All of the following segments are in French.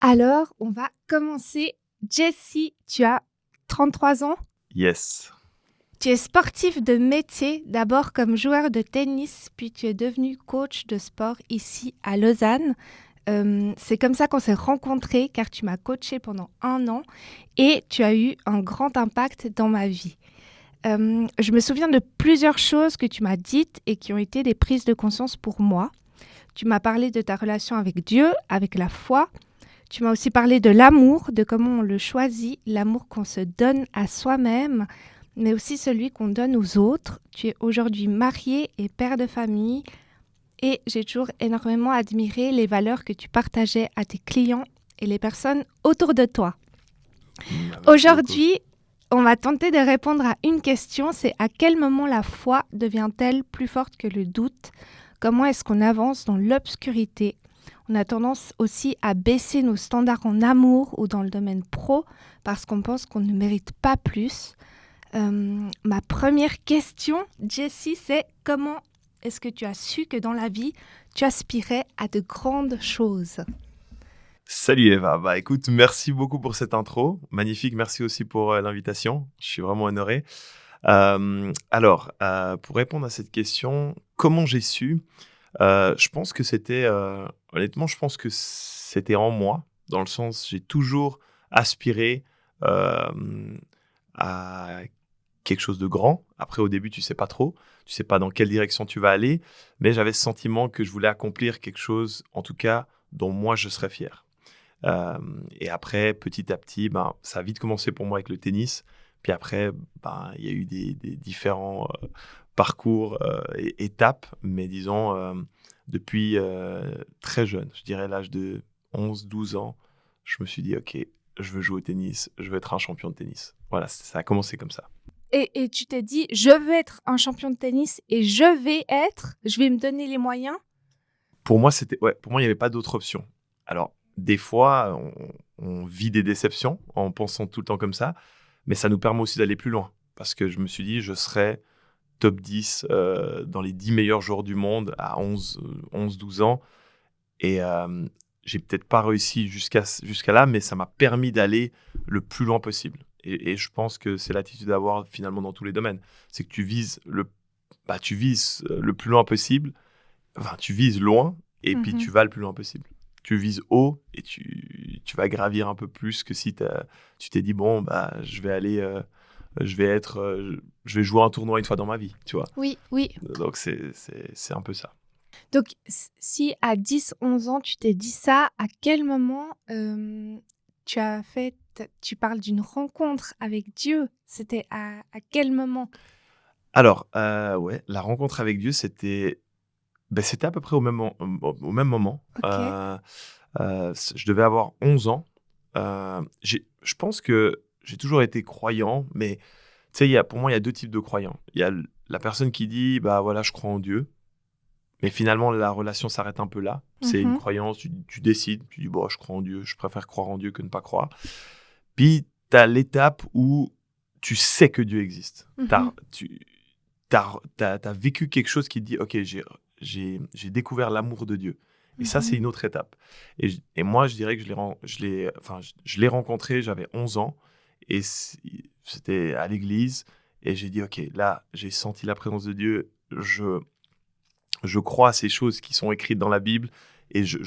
Alors, on va commencer. Jessie, tu as 33 ans. Yes. Tu es sportif de métier, d'abord comme joueur de tennis, puis tu es devenu coach de sport ici à Lausanne. C'est comme ça qu'on s'est rencontrés, car tu m'as coaché pendant 1 an et tu as eu un grand impact dans ma vie. Je me souviens de plusieurs choses que tu m'as dites et qui ont été des prises de conscience pour moi. Tu m'as parlé de ta relation avec Dieu, avec la foi. Tu m'as aussi parlé de l'amour, de comment on le choisit, l'amour qu'on se donne à soi-même, mais aussi celui qu'on donne aux autres. Tu es aujourd'hui marié et père de famille et j'ai toujours énormément admiré les valeurs que tu partageais à tes clients et les personnes autour de toi. Merci Aujourd'hui, on va tenter de répondre à une question, c'est à quel moment la foi devient-elle plus forte que le doute? Comment est-ce qu'on avance dans l'obscurité? On a tendance aussi à baisser nos standards en amour ou dans le domaine pro parce qu'on pense qu'on ne mérite pas plus. Ma première question, Jessie, c'est comment est-ce que tu as su que dans la vie, tu aspirais à de grandes choses? Salut Eva. Bah écoute, merci beaucoup pour cette intro. Magnifique. Merci aussi pour l'invitation. Je suis vraiment honoré. Pour répondre à cette question, comment j'ai su? Je pense que c'était, honnêtement, je pense que c'était en moi, dans le sens, j'ai toujours aspiré à quelque chose de grand. Après, au début, tu sais pas trop, tu sais pas dans quelle direction tu vas aller, mais j'avais ce sentiment que je voulais accomplir quelque chose, en tout cas, dont moi je serais fier. Et après, petit à petit, ça a vite commencé pour moi avec le tennis. Puis après, il y a eu des différents parcours et étapes, mais disons, depuis très jeune, je dirais l'âge de 11-12 ans, je me suis dit, OK, je veux jouer au tennis, je veux être un champion de tennis. Voilà, ça a commencé comme ça. Et tu t'es dit, je veux être un champion de tennis et je vais me donner les moyens. Pour moi, il n'y avait pas d'autre option. Alors, des fois, on vit des déceptions en pensant tout le temps comme ça, mais ça nous permet aussi d'aller plus loin. Parce que je me suis dit, je serais top 10 dans les 10 meilleurs joueurs du monde à 11-12 ans. Et j'ai peut-être pas réussi jusqu'à là, mais ça m'a permis d'aller le plus loin possible. Et je pense que c'est l'attitude à avoir finalement dans tous les domaines. C'est que tu vises le plus loin possible. Enfin, tu vises loin et puis tu vas le plus loin possible. Tu vises haut et tu vas gravir un peu plus que si tu t'es dit, bon, je vais aller, je vais jouer un tournoi une fois dans ma vie, tu vois. Oui, oui. Donc, c'est un peu ça. Donc, si à 10-11 ans, tu t'es dit ça, à quel moment tu parles d'une rencontre avec Dieu? C'était à quel moment? Alors, ouais, la rencontre avec Dieu, c'était à peu près au même moment. Ok. Je devais avoir 11 ans. Je pense que j'ai toujours été croyant, mais tu sais, pour moi, il y a deux types de croyants. Il y a la personne qui dit, bah voilà, je crois en Dieu, mais finalement, la relation s'arrête un peu là. C'est une croyance, tu décides, tu dis, bon, je crois en Dieu, je préfère croire en Dieu que ne pas croire. Puis, tu as l'étape où tu sais que Dieu existe. T'as vécu quelque chose qui te dit, OK, j'ai découvert l'amour de Dieu. Et ça, c'est une autre étape. Et moi, je dirais que je l'ai rencontré, j'avais 11 ans, et c'était à l'église, et j'ai dit, OK, là, j'ai senti la présence de Dieu, je crois à ces choses qui sont écrites dans la Bible, et je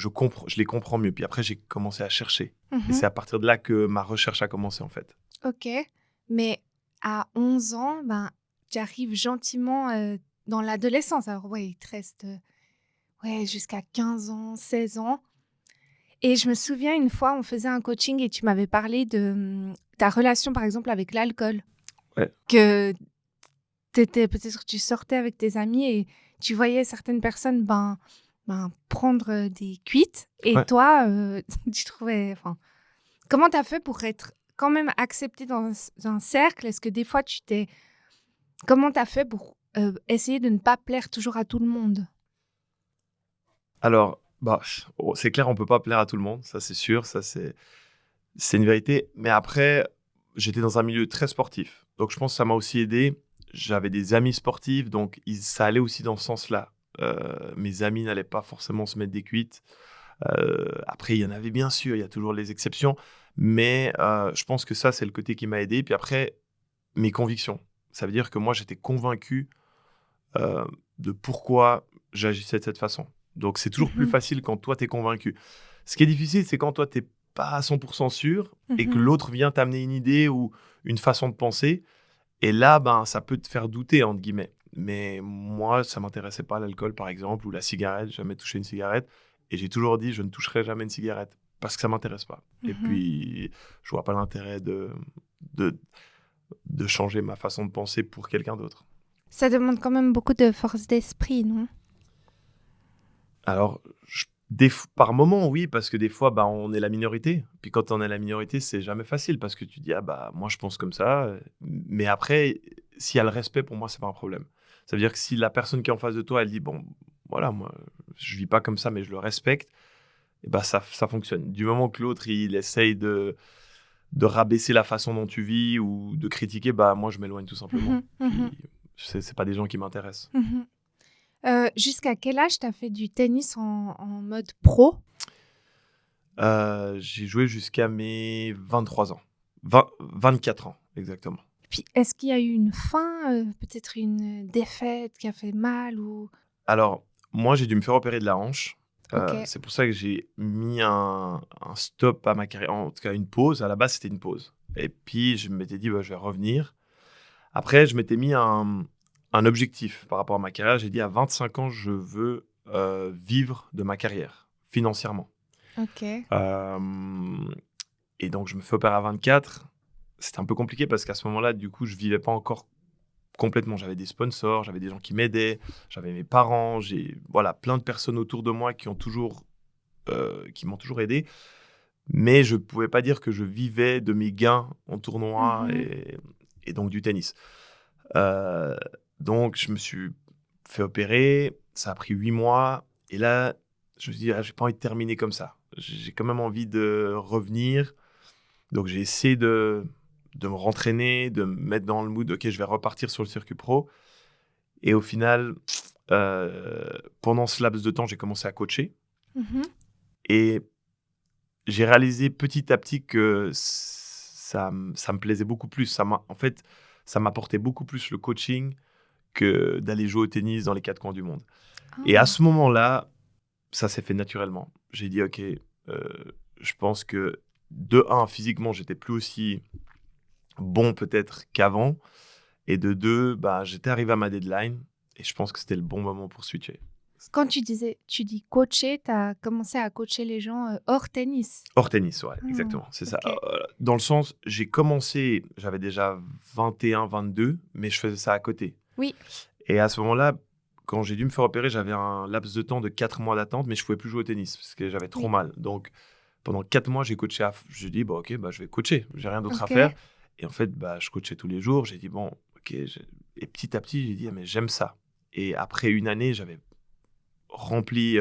les comprends mieux. Puis après, j'ai commencé à chercher. Et c'est à partir de là que ma recherche a commencé, en fait. Ok, mais à 11 ans, tu arrives gentiment dans l'adolescence. Alors ouais, il te reste jusqu'à 15 ans, 16 ans. Et je me souviens une fois, on faisait un coaching et tu m'avais parlé de ta relation, par exemple, avec l'alcool. Ouais. Que peut-être tu sortais avec tes amis et tu voyais certaines personnes prendre des cuites. Et Ouais. toi, tu trouvais... Enfin, comment tu as fait pour être quand même accepté dans un cercle? Est-ce que des fois, comment tu as fait pour essayer de ne pas plaire toujours à tout le monde? Alors, c'est clair, on peut pas plaire à tout le monde, ça c'est sûr, ça c'est une vérité. Mais après, j'étais dans un milieu très sportif, donc je pense que ça m'a aussi aidé. J'avais des amis sportifs, donc ça allait aussi dans ce sens-là. Mes amis n'allaient pas forcément se mettre des cuites. Après, il y en avait bien sûr, il y a toujours les exceptions, mais je pense que ça, c'est le côté qui m'a aidé. Puis après, mes convictions. Ça veut dire que moi, j'étais convaincu euh, de pourquoi j'agissais de cette façon. Donc, c'est toujours plus Mhm. facile quand toi, tu es convaincu. Ce qui est difficile, c'est quand toi, tu n'es pas à 100% sûr et que Mhm. l'autre vient t'amener une idée ou une façon de penser. Et là, ben, ça peut te faire douter, entre guillemets. Mais moi, ça m'intéressait pas l'alcool, par exemple, ou la cigarette. J'ai jamais touché une cigarette. Et j'ai toujours dit, je ne toucherai jamais une cigarette parce que ça m'intéresse pas. Et Mhm. puis, je vois pas l'intérêt de, de changer ma façon de penser pour quelqu'un d'autre. Ça demande quand même beaucoup de force d'esprit, non? Alors, par moment, oui, parce que des fois, bah, on est la minorité. Puis quand on est la minorité, c'est jamais facile parce que tu dis, ah bah, moi, je pense comme ça. Mais après, s'il y a le respect, pour moi, c'est pas un problème. Ça veut dire que si la personne qui est en face de toi, elle dit, bon, voilà, moi, je vis pas comme ça, mais je le respecte, et bah, ça fonctionne. Du moment que l'autre, il essaye de rabaisser la façon dont tu vis ou de critiquer, bah, moi, je m'éloigne tout simplement. Mhm. Mhm. Puis, c'est pas des gens qui m'intéressent. Mhm. Jusqu'à quel âge tu as fait du tennis en mode pro? J'ai joué jusqu'à mes 23 ans. 24 ans, exactement. Puis est-ce qu'il y a eu une fin, peut-être une défaite qui a fait mal ou... Alors, moi, j'ai dû me faire opérer de la hanche. Ok. C'est pour ça que j'ai mis un stop à ma carrière, en tout cas une pause. À la base, c'était une pause. Et puis, je m'étais dit, bah, je vais revenir. Après, je m'étais mis un objectif par rapport à ma carrière. J'ai dit, à 25 ans, je veux vivre de ma carrière, financièrement. Ok. Euh, et donc, je me fais opérer à 24. C'était un peu compliqué parce qu'à ce moment-là, du coup, je vivais pas encore complètement. J'avais des sponsors, j'avais des gens qui m'aidaient, j'avais mes parents, j'ai voilà plein de personnes autour de moi qui m'ont toujours aidé. Mais je pouvais pas dire que je vivais de mes gains en tournoi Mhm. et donc du tennis. Euh, donc je me suis fait opérer, ça a pris 8 mois et là je me suis dit ah, j'ai pas envie de terminer comme ça. J'ai quand même envie de revenir. Donc j'ai essayé de me rentraîner, de me mettre dans le mood, ok, je vais repartir sur le circuit pro. Et au final, pendant ce laps de temps, j'ai commencé à coacher. Mhm. Et j'ai réalisé petit à petit que ça me plaisait beaucoup plus. En fait, ça m'apportait beaucoup plus le coaching que d'aller jouer au tennis dans les quatre coins du monde. Et à Ah. ce moment-là, ça s'est fait naturellement. J'ai dit, ok, je pense que de un, physiquement, j'étais plus aussi bon peut-être qu'avant. Et de deux, bah, j'étais arrivé à ma deadline. Et je pense que c'était le bon moment pour switcher. Quand tu dis coacher, tu as commencé à coacher les gens hors tennis. Hors tennis, ouais, Ah, exactement, c'est ça. ok. Dans le sens, j'ai commencé, j'avais déjà 21, 22, mais je faisais ça à côté. Oui. Et à ce moment-là, quand j'ai dû me faire opérer, j'avais un laps de temps de 4 mois d'attente, mais je pouvais plus jouer au tennis parce que j'avais trop Oui. mal. Donc, pendant 4 mois, j'ai coaché. Je dis, bon, ok, bah, je vais coacher. J'ai rien d'autre à Ok. faire. Et en fait, bah, je coachais tous les jours. J'ai dit, bon, ok. Et petit à petit, j'ai dit, ah, mais j'aime ça. Et après une année, j'avais rempli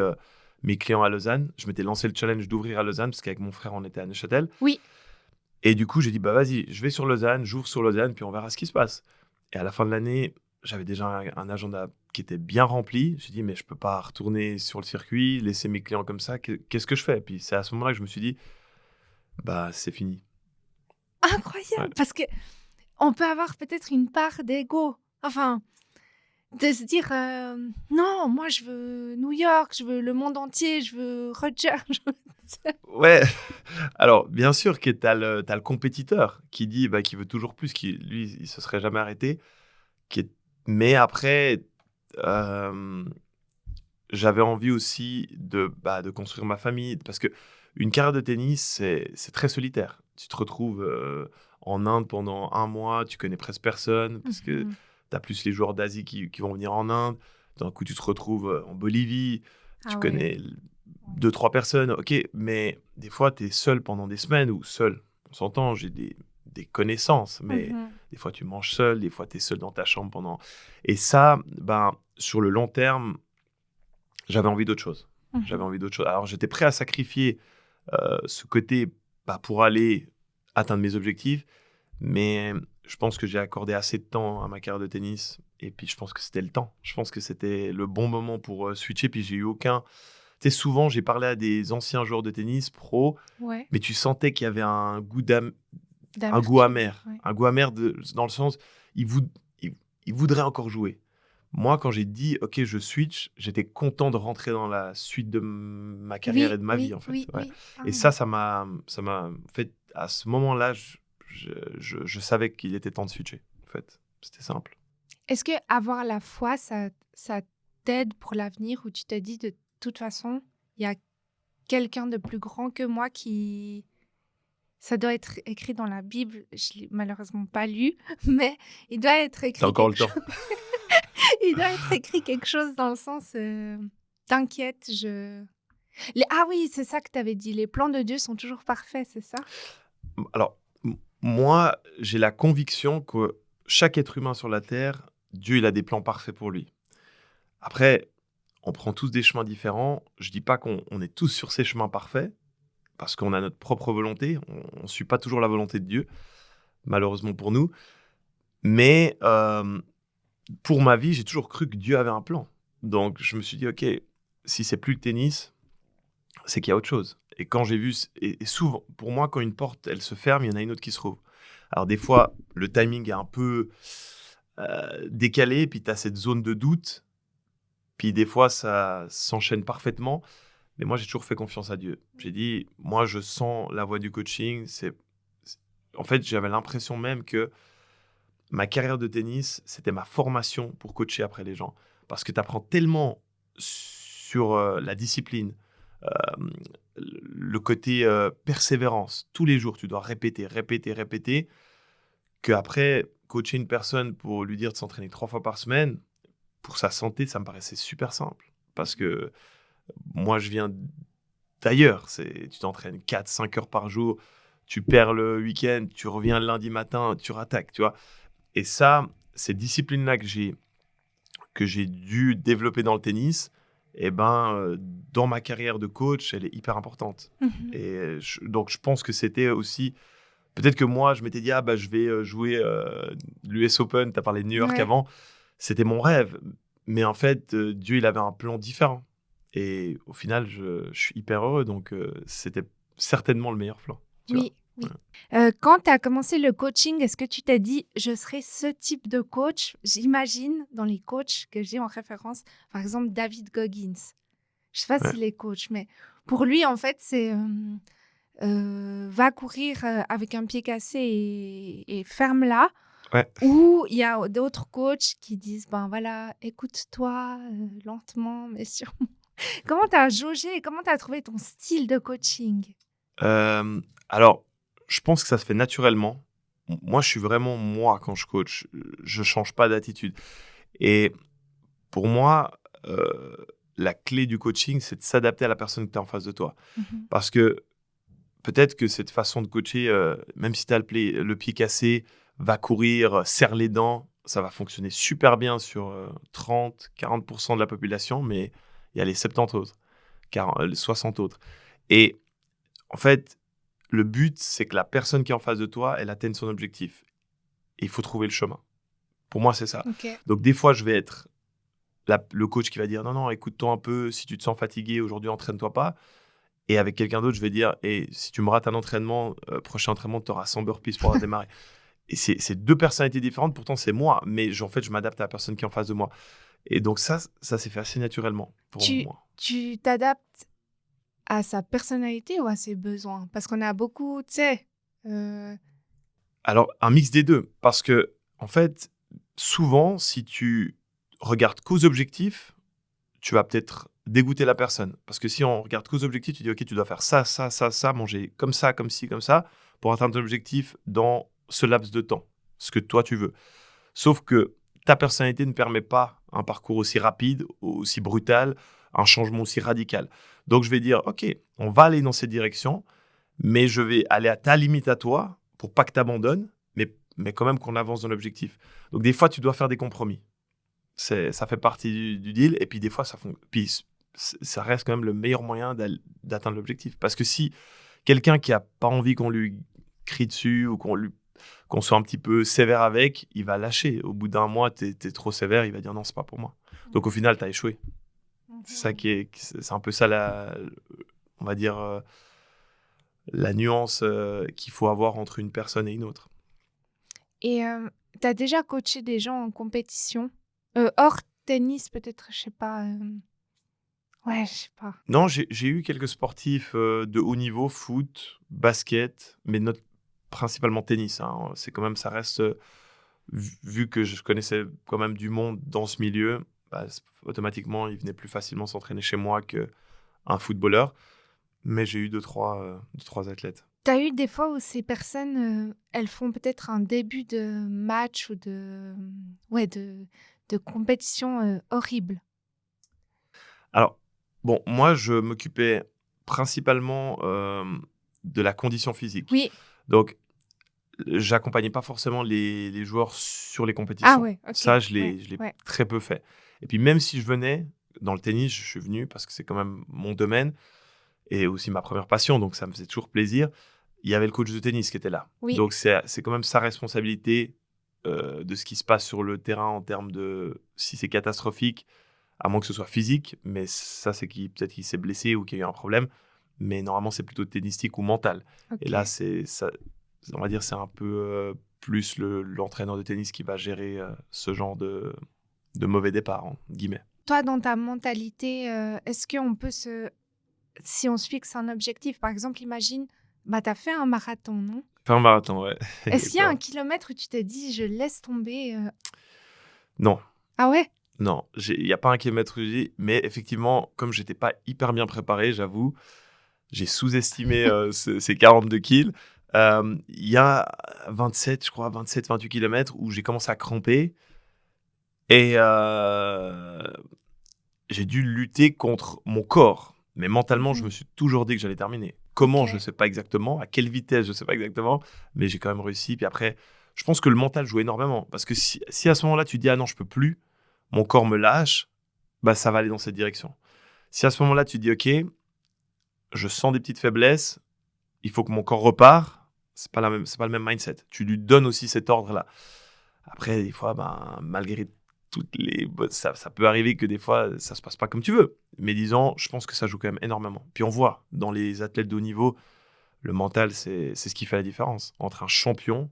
mes clients à Lausanne. Je m'étais lancé le challenge d'ouvrir à Lausanne parce qu'avec mon frère, on était à Neuchâtel. Oui. Et du coup, j'ai dit, bah vas-y, je vais sur Lausanne, j'ouvre sur Lausanne, puis on verra ce qui se passe. Et à la fin de l'année, j'avais déjà un agenda qui était bien rempli. J'ai dit, mais je peux pas retourner sur le circuit, laisser mes clients comme ça. Qu'est-ce que je fais? Puis c'est à ce moment-là que je me suis dit, bah c'est fini. Ouais. Incroyable. Parce que on peut avoir peut-être une part d'ego. Enfin, de se dire non, moi je veux New York, je veux le monde entier, je veux Roger. Ouais, alors bien sûr que t'as le compétiteur qui dit, bah, qui veut toujours plus, qui lui, il se serait jamais arrêté. Qui est... Mais après, euh, j'avais envie aussi de construire ma famille. Parce que une carrière de tennis, c'est très solitaire. Tu te retrouves en Inde pendant un mois, tu connais presque personne, parce que Mhm. tu as plus les joueurs d'Asie qui vont venir en Inde. D'un coup, tu te retrouves en Bolivie, tu Ah ouais. connais deux, trois personnes, ok, mais des fois, tu es seul pendant des semaines, ou seul, on s'entend, j'ai des connaissances, mais Mhm. des fois, tu manges seul, des fois, tu es seul dans ta chambre pendant... Et ça, ben, sur le long terme, j'avais envie d'autre chose. J'avais Mhm. envie d'autre chose. Alors, j'étais prêt à sacrifier ce côté pour aller atteindre mes objectifs, mais je pense que j'ai accordé assez de temps à ma carrière de tennis. Et puis, je pense que c'était le temps. Je pense que c'était le bon moment pour switcher. Puis, j'ai eu aucun... Tu Tu sais, souvent, j'ai parlé à des anciens joueurs de tennis pro, Ouais. mais tu sentais qu'il y avait un goût D'amertume. amer. Ouais. Un goût amer dans le sens, ils, vou- ils, ils voudraient encore jouer. Moi, quand j'ai dit, OK, je switch, j'étais content de rentrer dans la suite de ma carrière et Oui, de ma vie, oui, en fait. oui, Ouais. oui. Ah. Et ça m'a fait, à ce moment-là, je savais qu'il était temps de switcher, en fait. C'était simple. Est-ce que avoir la foi, ça t'aide pour l'avenir ou tu te dis de toute façon, il y a quelqu'un de plus grand que moi qui... Ça doit être écrit dans la Bible, je l'ai malheureusement pas lu, mais il doit être T'as écrit encore le quelque temps. chose. Il doit être écrit quelque chose dans le sens t'inquiète, Ah oui, c'est ça que tu avais dit, les plans de Dieu sont toujours parfaits, c'est ça? Alors, moi, j'ai la conviction que chaque être humain sur la Terre, Dieu, il a des plans parfaits pour lui. Après, on prend tous des chemins différents. Je dis pas qu'on est tous sur ces chemins parfaits, parce qu'on a notre propre volonté. On ne suit pas toujours la volonté de Dieu, malheureusement pour nous. Mais pour ma vie, j'ai toujours cru que Dieu avait un plan. Donc, je me suis dit, OK, si c'est plus le tennis, c'est qu'il y a autre chose. Et quand j'ai vu, et souvent, pour moi, quand une porte, elle se ferme, il y en a une autre qui se rouvre. Alors, des fois, le timing est un peu décalé, puis tu as cette zone de doute. Puis des fois, ça s'enchaîne parfaitement. Mais moi, j'ai toujours fait confiance à Dieu. J'ai dit, moi, je sens la voie du coaching. En fait, j'avais l'impression même que ma carrière de tennis, c'était ma formation pour coacher après les gens. Parce que tu apprends tellement sur la discipline, euh, le côté persévérance. Tous les jours, tu dois répéter, répéter, répéter. Qu'après, coacher une personne pour lui dire de s'entraîner 3 fois par semaine, pour sa santé, ça me paraissait super simple. Parce que moi, je viens d'ailleurs. Tu t'entraînes 4-5 heures par jour, tu perds le week-end, tu reviens le lundi matin, tu rattaques, tu vois. Et ça, ces disciplines-là que j'ai dû développer dans le tennis, eh ben, dans ma carrière de coach, elle est hyper importante. Mhm. Et donc, je pense que c'était aussi... Peut-être que moi, je m'étais dit, ah, bah, je vais jouer l'US Open, tu as parlé de New York Ouais. avant. C'était mon rêve. Mais en fait, Dieu, il avait un plan différent. Et au final, je suis hyper heureux. Donc, c'était certainement le meilleur plan. Tu vois. Oui, oui. Ouais. Quand tu as commencé le coaching, est-ce que tu t'es dit, je serai ce type de coach? J'imagine dans les coachs que j'ai en référence, par exemple David Goggins. Je sais pas Ouais. s'il est coach, mais pour lui, en fait, c'est va courir avec un pied cassé et ferme-la. Ouais. Ou il y a d'autres coachs qui disent, ben voilà, écoute-toi lentement, mais sûrement. Comment tu as jaugé, comment tu as trouvé ton style de coaching? Alors, je pense que ça se fait naturellement. Moi, je suis vraiment moi quand je coach. Je change pas d'attitude. Et pour moi, la clé du coaching, c'est de s'adapter à la personne que tu as en face de toi. Mhm. Parce que peut-être que cette façon de coacher, même si tu as le pied cassé, va courir, serre les dents, ça va fonctionner super bien sur 30-40% de la population, mais il y a les 70 autres, les 60 autres. Et en fait, le but, c'est que la personne qui est en face de toi, elle atteigne son objectif. Et il faut trouver le chemin. Pour moi, c'est ça. Ok. Donc, des fois, je vais être le coach qui va dire non, non, écoute-toi un peu. Si tu te sens fatigué aujourd'hui, entraîne-toi pas. Et avec quelqu'un d'autre, je vais dire si tu me rates un entraînement, prochain entraînement, tu auras 100 burpees pour démarrer. Et c'est deux personnalités différentes. Pourtant, c'est moi. Mais en fait, je m'adapte à la personne qui est en face de moi. Et donc, ça s'est fait assez naturellement pour Tu moi. tu t'adaptes à sa personnalité ou à ses besoins? Parce qu'on a beaucoup, tu sais, Alors, un mix des deux. Parce que, en fait, souvent, si tu regardes qu'aux objectifs, tu vas peut-être dégoûter la personne. Parce que si on regarde qu'aux objectifs, tu dis, OK, tu dois faire ça, ça, ça, ça, manger comme ça, comme ci, comme ça, pour atteindre ton objectif dans ce laps de temps, ce que toi, tu veux. Sauf que ta personnalité ne permet pas un parcours aussi rapide, aussi brutal, un changement aussi radical. Donc, je vais dire, OK, on va aller dans cette direction, mais je vais aller à ta limite à toi pour pas que tu abandonnes, mais quand même qu'on avance dans l'objectif. Donc, des fois, tu dois faire des compromis. Ça fait partie du deal. Et puis, des fois, ça reste quand même le meilleur moyen d'atteindre l'objectif. Parce que si quelqu'un qui n'a pas envie qu'on lui crie dessus ou qu'on soit un petit peu sévère avec, il va lâcher. Au bout d'un mois, tu es trop sévère, il va dire non, c'est pas pour moi. Donc, au final, tu as échoué. C'est ça c'est un peu ça on va dire, la nuance qu'il faut avoir entre une personne et une autre. Et tu as déjà coaché des gens en compétition? Hors tennis peut-être, je sais pas, ouais, je sais pas. Non, j'ai eu quelques sportifs de haut niveau, foot, basket, mais principalement tennis, hein. C'est quand même, ça reste, vu que je connaissais quand même du monde dans ce milieu, bah, automatiquement, ils venaient plus facilement s'entraîner chez moi qu'un footballeur. Mais j'ai eu deux, trois athlètes. Tu as eu des fois où ces personnes, elles font peut-être un début de match ou ouais, de compétition, horrible? Alors, bon, moi, je m'occupais principalement de la condition physique. Oui. Donc, j'accompagnais pas forcément les joueurs sur les Ah compétitions. ouais, OK. Ça, Ouais, je l'ai ouais. très peu fait. Et puis, même si je venais, dans le tennis, je suis venu parce que c'est quand même mon domaine et aussi ma première passion, donc ça me faisait toujours plaisir. Il y avait le coach de tennis qui était là. Oui. Donc, c'est quand même sa responsabilité de ce qui se passe sur le terrain en termes de si c'est catastrophique, à moins que ce soit physique, mais ça, c'est peut-être qu'il s'est blessé ou qu'il y a eu un problème. Mais normalement, c'est plutôt tennistique ou mental. Et là, OK. on va dire, c'est un peu plus l'entraîneur de tennis qui va gérer ce genre de mauvais départ, en guillemets. Toi, dans ta mentalité, est-ce qu'on peut si on se fixe un objectif, par exemple, imagine, bah, tu as fait un marathon, non? Faire un marathon, ouais. Est-ce qu'il y a un Exactement. kilomètre où tu t'es dit: «Je laisse tomber»? Non, Ah ouais? non, il n'y a pas un kilomètre usé, mais effectivement, comme j'étais pas hyper bien préparé, j'avoue, j'ai sous-estimé ces 42 kills. Il y a 27, je crois, 27-28 kilomètres où j'ai commencé à cramper et j'ai dû lutter contre mon corps. Mais mentalement, je me Mmh. suis toujours dit que j'allais terminer. Comment, je ne OK. sais pas exactement. À quelle vitesse, je ne sais pas exactement. Mais j'ai quand même réussi. Puis après, je pense que le mental joue énormément. Parce que si à ce moment-là, tu dis « Ah non, je peux plus », mon corps me lâche, bah, ça va aller dans cette direction. Si à ce moment-là, tu dis « Ok, je sens des petites faiblesses, il faut que mon corps repart », c'est pas le même mindset. Tu lui donnes aussi cet ordre-là. Après, des fois, ben, malgré ça peut arriver que des fois, ça se passe pas comme tu veux. Mais disons, je pense que ça joue quand même énormément. Puis on voit, dans les athlètes de haut niveau, le mental, c'est ce qui fait la différence entre un champion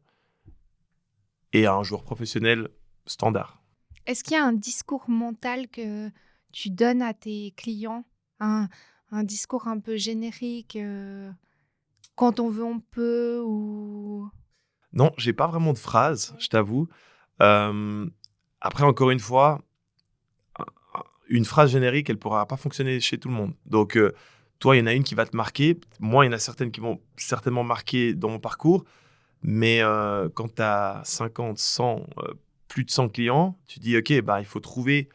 et un joueur professionnel standard. Est-ce qu'il y a un discours mental que tu donnes à tes clients? Un un discours un peu générique, quand on veut, on peut ou Non, j'ai pas vraiment de phrase, je t'avoue. Euh, Après, encore une fois, une phrase générique, elle pourra pas fonctionner chez tout le monde. Donc, toi, il y en a une qui va te marquer. Moi, il y en a certaines qui vont certainement marquer dans mon parcours. Mais quand tu as 50, 100, plus de 100 clients, tu dis, OK, bah, il faut trouver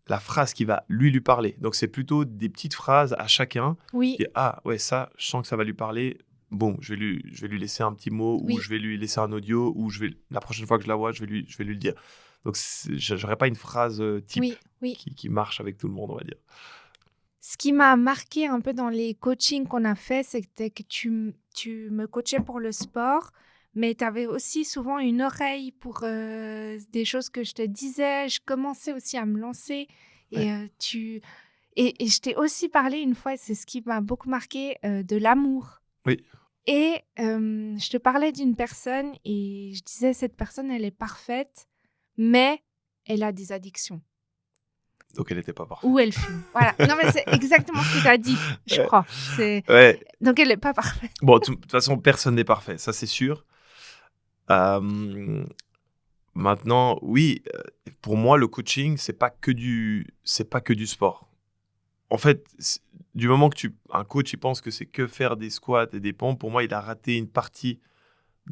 la phrase qui va lui parler. Donc, c'est plutôt des petites phrases à chacun. Oui, Et, ah, ouais, ça, je sens que ça va lui parler. Bon, je vais lui laisser un petit mot ou oui, je vais lui laisser un audio ou la prochaine fois que je la vois, je vais lui le dire. Donc, j'aurais pas une phrase type oui, oui. qui marche avec tout le monde, on va dire. Ce qui m'a marqué un peu dans les coachings qu'on a fait, c'était que tu me coachais pour le sport, mais tu avais aussi souvent une oreille pour, des choses que je te disais. Je commençais aussi à me lancer Ouais. et je t'ai aussi parlé une fois, et c'est ce qui m'a beaucoup marqué, de l'amour. Oui. Et je te parlais d'une personne et je disais: «Cette personne, elle est parfaite, mais elle a des addictions Donc, elle n'était pas ou parfaite. elle fume». Voilà. Non, mais c'est exactement ce que tu as dit, je Ouais. crois. C'est Ouais. donc elle est pas parfaite. Bon, de toute façon, personne n'est parfait, ça c'est sûr. Euh, Maintenant, oui, pour moi, le coaching, c'est pas que du sport. En fait, du moment que un coach, il pense que c'est que faire des squats et des pompes, pour moi, il a raté une partie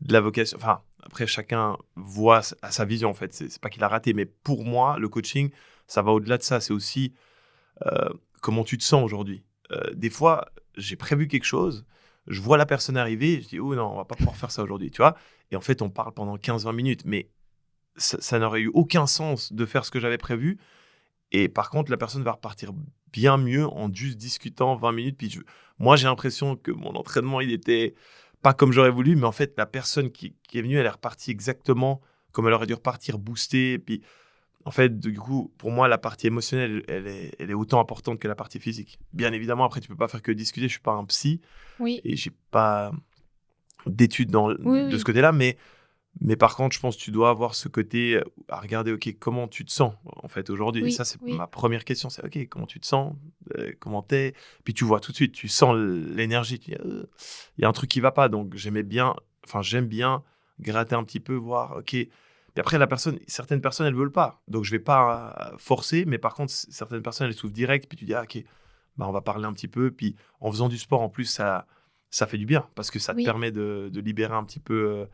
de la vocation. Enfin, après, chacun voit à sa vision, en fait. C'est pas qu'il a raté, mais pour moi, le coaching, ça va au-delà de ça. C'est aussi euh, comment tu te sens aujourd'hui. Des fois, j'ai prévu quelque chose, je vois la personne arriver, je dis, oh non, on va pas pouvoir faire ça aujourd'hui, tu vois. Et en fait, on parle pendant 15-20 minutes, mais ça n'aurait eu aucun sens de faire ce que j'avais prévu. Et par contre, la personne va repartir bien mieux en juste discutant 20 minutes. Puis moi, j'ai l'impression que mon entraînement, il était pas comme j'aurais voulu, mais en fait, la personne qui est venue, elle est repartie exactement comme elle aurait dû repartir, boostée. Puis En fait, du coup, pour moi, la partie émotionnelle, elle est autant importante que la partie physique. Bien évidemment, après, tu peux pas faire que discuter. Je suis pas un psy Oui, et j'ai pas d'études oui, de ce oui, côté-là, mais par contre, je pense que tu dois avoir ce côté à regarder, ok, comment tu te sens en fait aujourd'hui. Et oui, ça, c'est oui, ma première question, c'est ok, comment tu te sens, comment t'es. Puis tu vois tout de suite, tu sens l'énergie. Tu dis, il y a un truc qui va pas. Donc j'aime bien gratter un petit peu, voir, ok. Puis après, certaines personnes, elles veulent pas. Donc je vais pas forcer, mais par contre, certaines personnes, elles s'ouvrent direct. Puis tu dis, ah, ok, bah, on va parler un petit peu. Puis en faisant du sport, en plus, ça fait du bien parce que ça te oui. permet de libérer un petit peu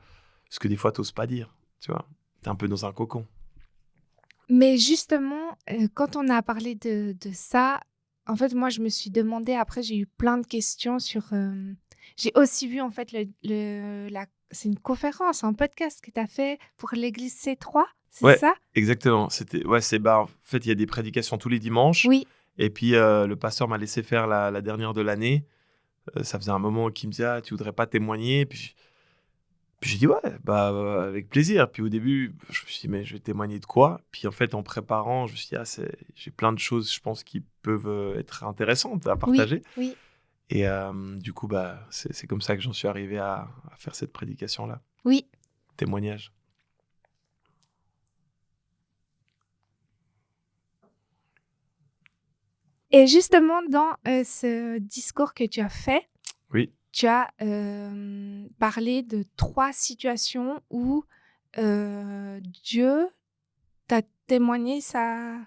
ce que des fois, t'oses pas dire, tu vois. T'es un peu dans un cocon. Mais justement, quand on a parlé de ça, en fait, moi, je me suis demandé, après, j'ai eu plein de questions sur... j'ai aussi vu, en fait, c'est une conférence, un podcast que tu as fait pour l'église C3, c'est Ouais, ça? exactement. En fait, il y a des prédications tous les dimanches. Oui, Et puis, le pasteur m'a laissé faire la dernière de l'année. Ça faisait un moment qu'il me disait, ah, tu voudrais pas témoigner? Puis j'ai dit, ouais, bah, avec plaisir. Puis au début, je me suis dit, mais je vais témoigner de quoi? Puis en fait, en préparant, je me suis dit, j'ai plein de choses, je pense, qui peuvent être intéressantes à oui, partager. oui, Et du coup, bah, c'est comme ça que j'en suis arrivé à faire cette prédication-là. oui. Témoignage. Et justement, dans ce discours que tu as fait, Oui. tu as parlé de 3 situations où Dieu t'a témoigné sa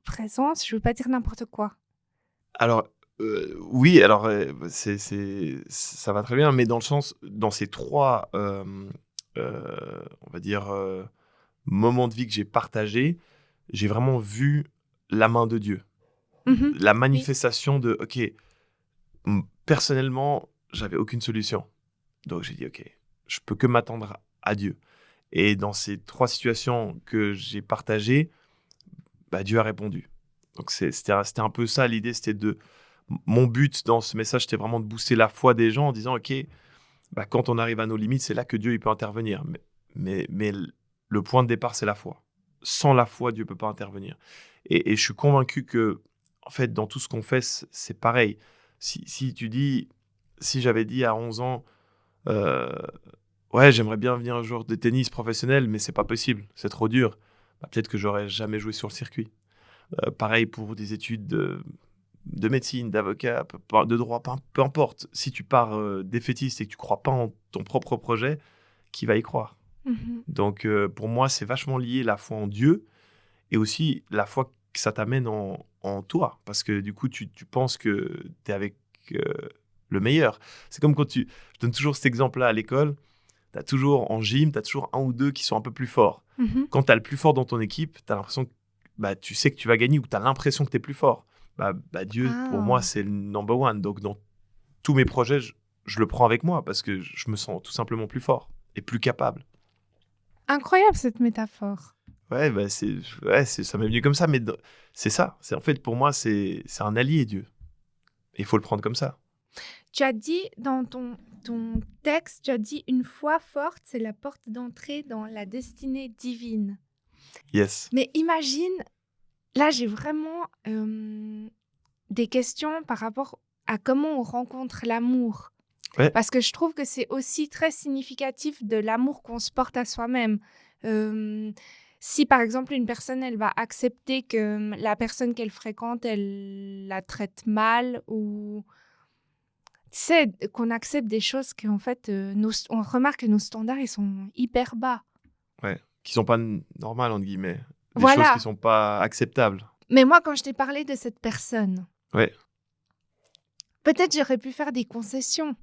présence, je veux pas dire n'importe quoi. Alors, oui, alors, ça va très bien, mais dans le sens dans ces 3 on va dire, moments de vie que j'ai partagés, j'ai vraiment vu la main de Dieu. Mmh. La Oui. manifestation de OK, personnellement, j'avais aucune solution. Donc j'ai dit: «OK, je peux que m'attendre à Dieu» et dans ces 3 situations que j'ai partagées, bah, Dieu a répondu. Donc c'était un peu ça l'idée, c'était mon but dans ce message, c'était vraiment de booster la foi des gens en disant: «OK, bah, quand on arrive à nos limites, c'est là que Dieu, il peut intervenir». Mais le point de départ, c'est la foi. Sans la foi, Dieu peut pas intervenir et je suis convaincu que, en fait, dans tout ce qu'on fait, c'est pareil. Si j'avais dit à 11 ans, heu: «Ouais, j'aimerais bien devenir un joueur de tennis professionnel, mais c'est pas possible, c'est trop dur», bah, peut-être que j'aurais jamais joué sur le circuit. Pareil pour des études de médecine, d'avocat, de droit, peu importe. Si tu pars défaitiste et que tu crois pas en ton propre projet, qui va y croire? Mmh. Donc, pour moi, c'est vachement lié la foi en Dieu et aussi la foi que ça t'amène en toi. Parce que du coup, tu penses que tu es avec euh, le meilleur. C'est comme je donne toujours cet exemple-là à l'école. Tu as toujours en gym, tu as toujours un ou deux qui sont un peu plus forts. Mmh. Quand tu as le plus fort dans ton équipe, tu as l'impression que bah, tu sais que tu vas gagner ou tu as l'impression que tu es plus fort. Bah, Dieu, pour moi, Ah! c'est le number one. Donc, dans tous mes projets, je le prends avec moi parce que je me sens tout simplement plus fort et plus capable. Incroyable cette métaphore. Ouais, bah, ça m'est venu comme ça, mais c'est ça. En fait, pour moi, c'est un allié, Dieu. Et il faut le prendre comme ça. Tu as dit dans ton texte, tu as dit: «Une foi forte, c'est la porte d'entrée dans la destinée divine». Yes. Mais imagine, là, j'ai vraiment, des questions par rapport à comment on rencontre l'amour. Ouais, Parce que je trouve que c'est aussi très significatif de l'amour qu'on se porte à soi-même. Hem, Si par exemple une personne, elle va accepter que, la personne qu'elle fréquente, elle la traite mal ou tu sais, qu'on accepte des choses qu'en fait, on remarque que nos standards, ils sont hyper bas. ouais. Qui sont pas normales, entre guillemets. Des choses qui Voilà. sont pas acceptables. Mais moi, quand je t'ai parlé de cette personne, Ouais. peut-être j'aurais pu faire des concessions.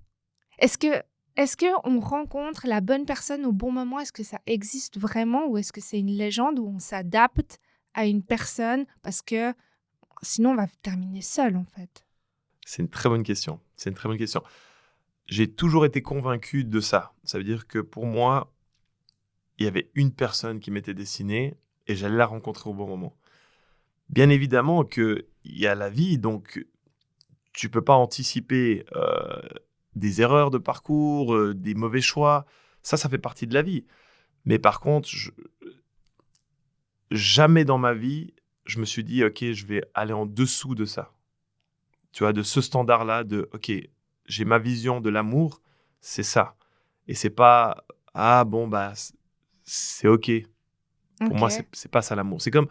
Est-ce que est-ce qu'on rencontre la bonne personne au bon moment? Est-ce que ça existe vraiment ou est-ce que c'est une légende où on s'adapte à une personne parce que sinon on va terminer seul, en fait? C'est une très bonne question. C'est une très bonne question. J'ai toujours été convaincu de ça. Ça veut dire que pour moi, il y avait une personne qui m'était destinée et j'allais la rencontrer au bon moment. Bien évidemment qu'il y a la vie, donc tu peux pas anticiper des erreurs de parcours, des mauvais choix. Ça fait partie de la vie. Mais par contre, jamais dans ma vie, je me suis dit, OK, je vais aller en dessous de ça. Tu vois, de ce standard-là, de OK, j'ai ma vision de l'amour, c'est ça. Et c'est pas, ah bon, bah, c'est OK. Pour moi, Ok. c'est pas ça l'amour. C'est comme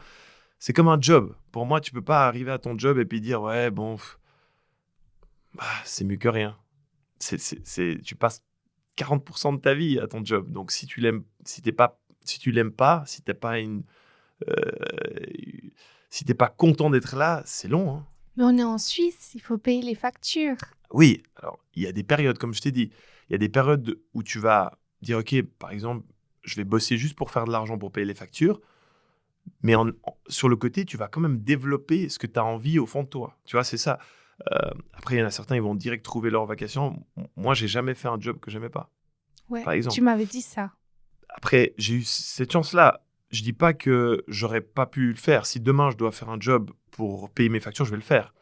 un job. Pour moi, tu peux pas arriver à ton job et puis dire, ouais, bon, bah, c'est mieux que rien. Tu passes 40% de ta vie à ton job. Donc, si tu l'aimes, si tu l'aimes pas, euh, si t'es pas content d'être là, c'est long, hein. Mais on est en Suisse, il faut payer les factures. Oui, alors il y a des périodes, comme je t'ai dit, il y a des périodes où tu vas dire, OK, par exemple, je vais bosser juste pour faire de l'argent pour payer les factures, mais sur le côté, tu vas quand même développer ce que tu as envie au fond de toi. Tu vois, c'est ça. Après, il y en a certains, ils vont direct trouver leur vacation. Moi, j'ai jamais fait un job que j'aimais pas, Ouais, par tu exemple. m'avais dit ça. Après, j'ai eu cette chance-là. Je dis pas que j'aurais pas pu le faire. Si demain, je dois faire un job pour payer mes factures, je vais le faire.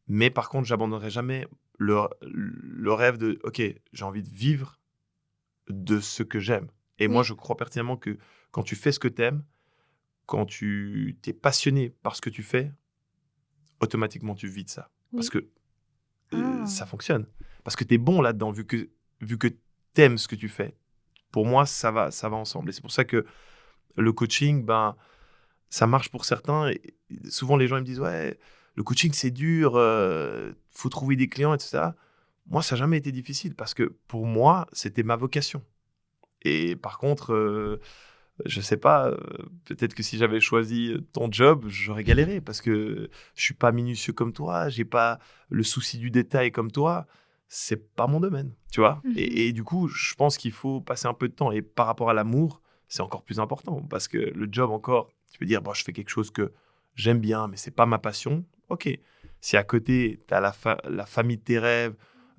Mais par contre, j'abandonnerai jamais le rêve de, OK, j'ai envie de vivre de ce que j'aime. Et moi, Oui. je crois pertinemment que quand tu fais ce que tu aimes, quand tu es passionné par ce que tu fais, automatiquement, tu vis de ça. Parce Oui. que Ah. ça fonctionne. Parce que tu es bon là-dedans, vu que tu aimes ce que tu fais. Pour moi, ça va ensemble. Et c'est pour ça que le coaching, ben, ça marche pour certains. Et souvent, les gens ils me disent, ouais, le coaching, c'est dur, faut trouver des clients, etc. Moi, ça n'a jamais été difficile parce que pour moi, c'était ma vocation. Et par contre, je sais pas, peut-être que si j'avais choisi ton job, j'aurais galéré parce que je suis pas minutieux comme toi, j'ai pas le souci du détail comme toi. C'est pas mon domaine, tu vois. Mhm. Et du coup, je pense qu'il faut passer un peu de temps. Et par rapport à l'amour, c'est encore plus important parce que le job encore, tu peux dire, bon, je fais quelque chose que j'aime bien, mais c'est pas ma passion. Ok. Si à côté, tu as la famille de tes rêves,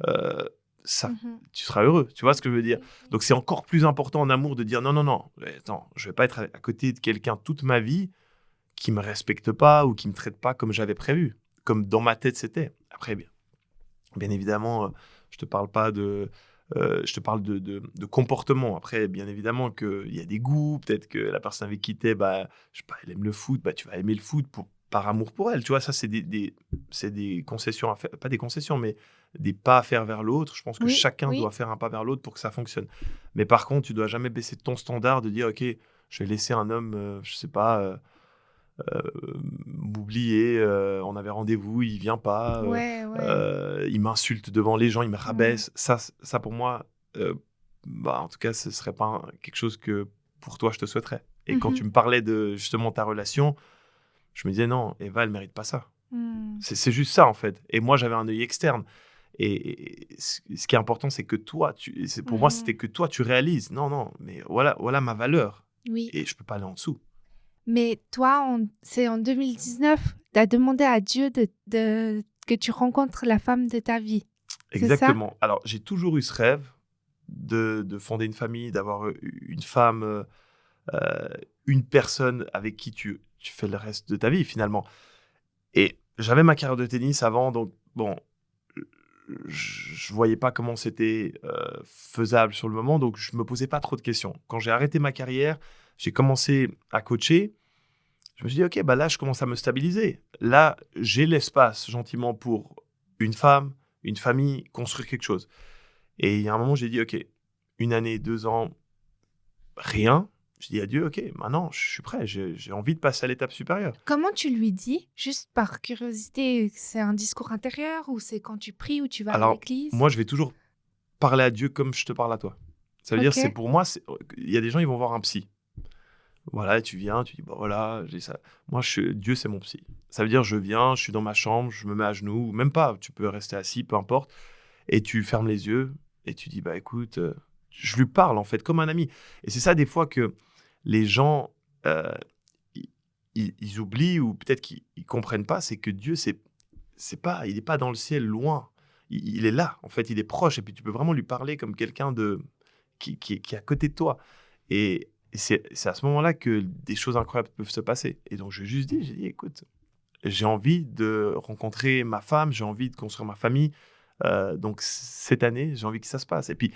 euh, ça, Mhm. tu seras heureux. Tu vois ce que je veux dire? Oui, oui. Donc c'est encore plus important en amour de dire non, non, non, attends, je vais pas être à côté de quelqu'un toute ma vie qui me respecte pas ou qui me traite pas comme j'avais prévu, comme dans ma tête c'était. Après, bien évidemment, je te parle pas je te parle de comportement. Après, bien évidemment qu'il y a des goûts, peut-être que la personne avec qui t'es, bah, je sais pas, elle aime le foot, bah, tu vas aimer le foot par amour pour elle. Tu vois, ça, c'est des concessions à faire, pas des concessions, mais des pas à faire vers l'autre. Je pense que Oui, chacun oui. doit faire un pas vers l'autre pour que ça fonctionne. Mais par contre, tu dois jamais baisser ton standard de dire, OK, je vais laisser un homme, je sais pas, euh, m'oublier, on avait rendez-vous, il vient pas, Ouais, ouais. il m'insulte devant les gens, il me Mm. rabaisse. Ça pour moi, bah, en tout cas, ce serait pas quelque chose que pour toi je te souhaiterais. Et quand Mhm. tu me parlais de justement ta relation, je me disais non, Eva, elle mérite pas ça. Mm. C'est juste ça en fait. Et moi, j'avais un œil externe. Et ce qui est important, c'est que toi, pour moi, Mhm. c'était que toi, tu réalises. Non, non, mais voilà ma valeur. Oui. Et je peux pas aller en dessous. Mais toi, c'est en 2019, tu as demandé à Dieu que tu rencontres la femme de ta vie. C'est ça? Exactement. Alors, j'ai toujours eu ce rêve de fonder une famille, d'avoir une femme, euh, une personne avec qui tu fais le reste de ta vie finalement. Et j'avais ma carrière de tennis avant, donc bon, je voyais pas comment c'était faisable sur le moment, donc je me posais pas trop de questions. Quand j'ai arrêté ma carrière, j'ai commencé à coacher. Je me suis dit, ok, bah là, je commence à me stabiliser. Là, j'ai l'espace gentiment pour une femme, une famille, construire quelque chose. Et il y a un moment, j'ai dit, ok, 1 année, 2 ans, rien. Je dis adieu, ok, maintenant, je suis prêt, j'ai envie de passer à l'étape supérieure. Comment tu lui dis? Juste par curiosité, c'est un discours intérieur ou c'est quand tu pries ou tu vas à Alors, l'église? moi, je vais toujours parler à Dieu comme je te parle à toi. Ça veut dire, Ok. c'est pour moi, il y a des gens, ils vont voir un psy. Voilà, et tu viens, tu dis, bah voilà, j'ai ça. Moi, Dieu, c'est mon psy. Ça veut dire, je viens, je suis dans ma chambre, je me mets à genoux, ou même pas, tu peux rester assis, peu importe, et tu fermes les yeux, et tu dis, bah écoute, je lui parle en fait, comme un ami. Et c'est ça, des fois, que les gens, euh, ils oublient, ou peut-être qu'ils comprennent pas, c'est que Dieu, il n'est pas dans le ciel loin. Il est là, en fait, il est proche, et puis tu peux vraiment lui parler comme quelqu'un qui est à côté de toi. Et c'est à ce moment-là que des choses incroyables peuvent se passer. Et donc, j'ai dit, écoute, j'ai envie de rencontrer ma femme, j'ai envie de construire ma famille. Donc, cette année, j'ai envie que ça se passe. Et puis,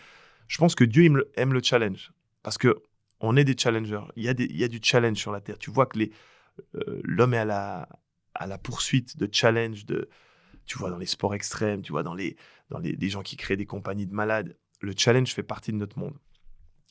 je pense que Dieu aime le challenge. Parce que on est des challengers. Il y a du challenge sur la terre. Tu vois que l'homme est à la poursuite de challenges, tu vois, dans les sports extrêmes, tu vois, des gens qui créent des compagnies de malades. Le challenge fait partie de notre monde.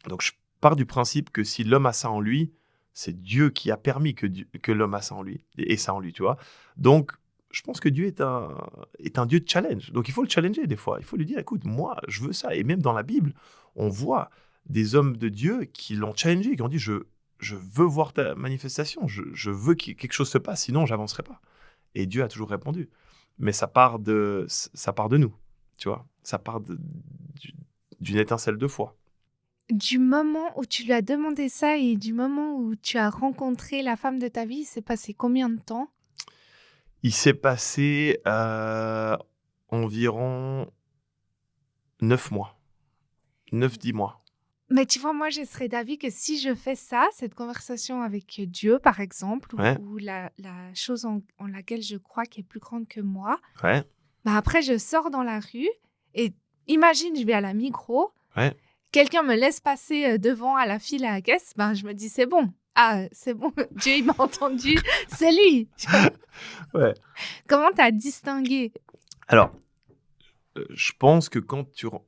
Donc, je pars du principe que si l'homme a ça en lui, c'est Dieu qui a permis que l'homme a ça en lui, et ça en lui, tu vois. Donc, je pense que Dieu est un Dieu de challenge. Donc, il faut le challenger des fois. Il faut lui dire, écoute, moi, je veux ça. Et même dans la Bible, on voit des hommes de Dieu qui l'ont challengé, qui ont dit, je veux voir ta manifestation, je veux que quelque chose se passe, sinon, j'avancerai pas. Et Dieu a toujours répondu. Mais ça part de nous, tu vois. Ça part d'une étincelle de foi. Du moment où tu lui as demandé ça et du moment où tu as rencontré la femme de ta vie, il s'est passé combien de temps? Il s'est passé environ 9 mois, 9-10 mois. Mais tu vois, moi, je serais d'avis que si je fais ça, cette conversation avec Dieu, par exemple, Ouais, ou la chose en laquelle je crois qui est plus grande que moi, ouais, bah après, je sors dans la rue et imagine, je vais à la Migros, ouais, quelqu'un me laisse passer devant à la file à la caisse, ben, je me dis, c'est bon. Ah, c'est bon, Dieu, il m'a entendu, c'est lui. ouais. Comment tu as distingué? Alors, je pense que quand en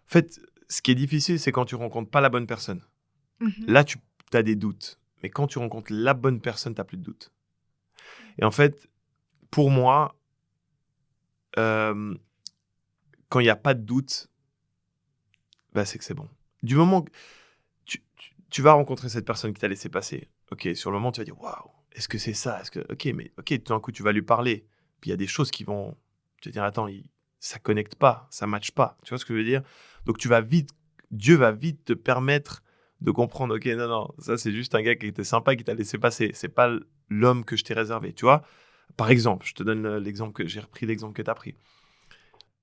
fait, ce qui est difficile, c'est quand tu rencontres pas la bonne personne. Mhm. Là, tu as des doutes. Mais quand tu rencontres la bonne personne, tu n'as plus de doutes. Et en fait, pour moi, euh, quand il n'y a pas de doute, bah, c'est que c'est bon. Du moment que tu vas rencontrer cette personne qui t'a laissé passer, ok, sur le moment, tu vas dire, waouh, est-ce que c'est ça? Ok, tout d'un coup, tu vas lui parler. Puis il y a des choses qui vont te dire, attends, ça connecte pas, ça matche pas. Tu vois ce que je veux dire? Donc Dieu va vite te permettre de comprendre, ok, non, non, ça c'est juste un gars qui était sympa, qui t'a laissé passer. C'est pas l'homme que je t'ai réservé, tu vois? Par exemple, je te donne l'exemple que j'ai repris, l'exemple que tu as pris.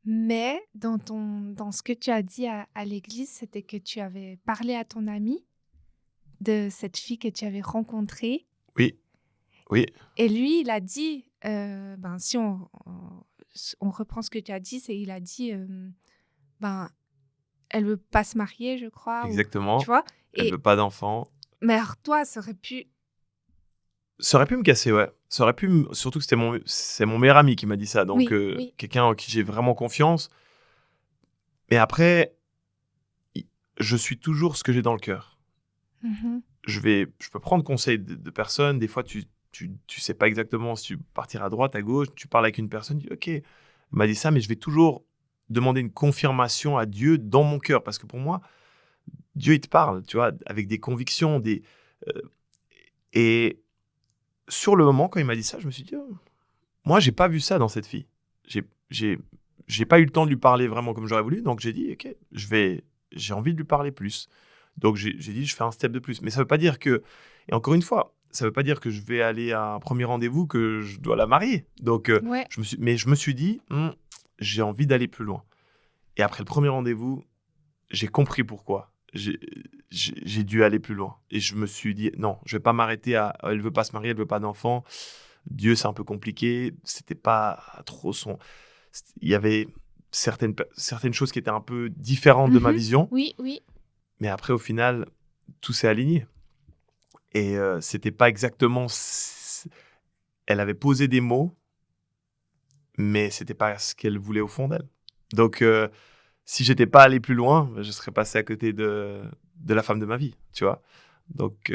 Mais dans ce que tu as dit à l'église, c'était que tu avais parlé à ton ami de cette fille que tu avais rencontrée. Oui, oui, Et lui, il a dit, ben, si on reprend ce que tu as dit, c'est il a dit, ben, elle veut pas se marier, je crois, ou tu exactement. vois. Elle veut pas d'enfant. Mais alors toi, ça aurait pu. Ça aurait pu me casser, ouais. Ça aurait pu surtout que c'est mon meilleur ami qui m'a dit ça, donc Oui, oui. quelqu'un en qui j'ai vraiment confiance. Mais après, i je suis toujours ce que j'ai dans le cœur. Mhm. Je peux prendre conseil de personnes. Des fois, tu sais pas exactement si tu partir à droite, à gauche. Tu parles avec une personne, tu dis: «OK, il m'a dit ça», mais je vais toujours demander une confirmation à Dieu dans mon cœur. Parce que pour moi, Dieu, il te parle, tu vois? Avec des convictions, heu et sur le moment, quand il m'a dit ça, je me suis dit: «Oh». Moi, j'ai pas vu ça dans cette fille. J'ai j'ai j'ai pas eu le temps de lui parler vraiment comme j'aurais voulu, donc j'ai dit: «OK, j'ai envie de lui parler plus». Donc j'ai dit: «Je fais un step de plus». Mais ça veut pas dire que et encore une fois, ça veut pas dire que je vais aller à un premier rendez-vous, que je dois la marier. Donc Ouais. je me suis dit: J'ai envie d'aller plus loin». Et après le premier rendez-vous, j'ai compris pourquoi. J'ai dû aller plus loin et je me suis dit: «Non, je vais pas m'arrêter à elle veut pas se marier, elle veut pas d'enfant. Dieu, c'est un peu compliqué». C'était pas trop il y avait certaines choses qui étaient un peu différentes de ma Mhm. vision, Oui, oui. mais après au final, tout s'est aligné et c'était pas exactement elle avait posé des mots, mais c'était pas ce qu'elle voulait au fond d'elle. Donc si j'étais pas allé plus loin, bah, je serais passé à côté de la femme de ma vie, tu vois? Donc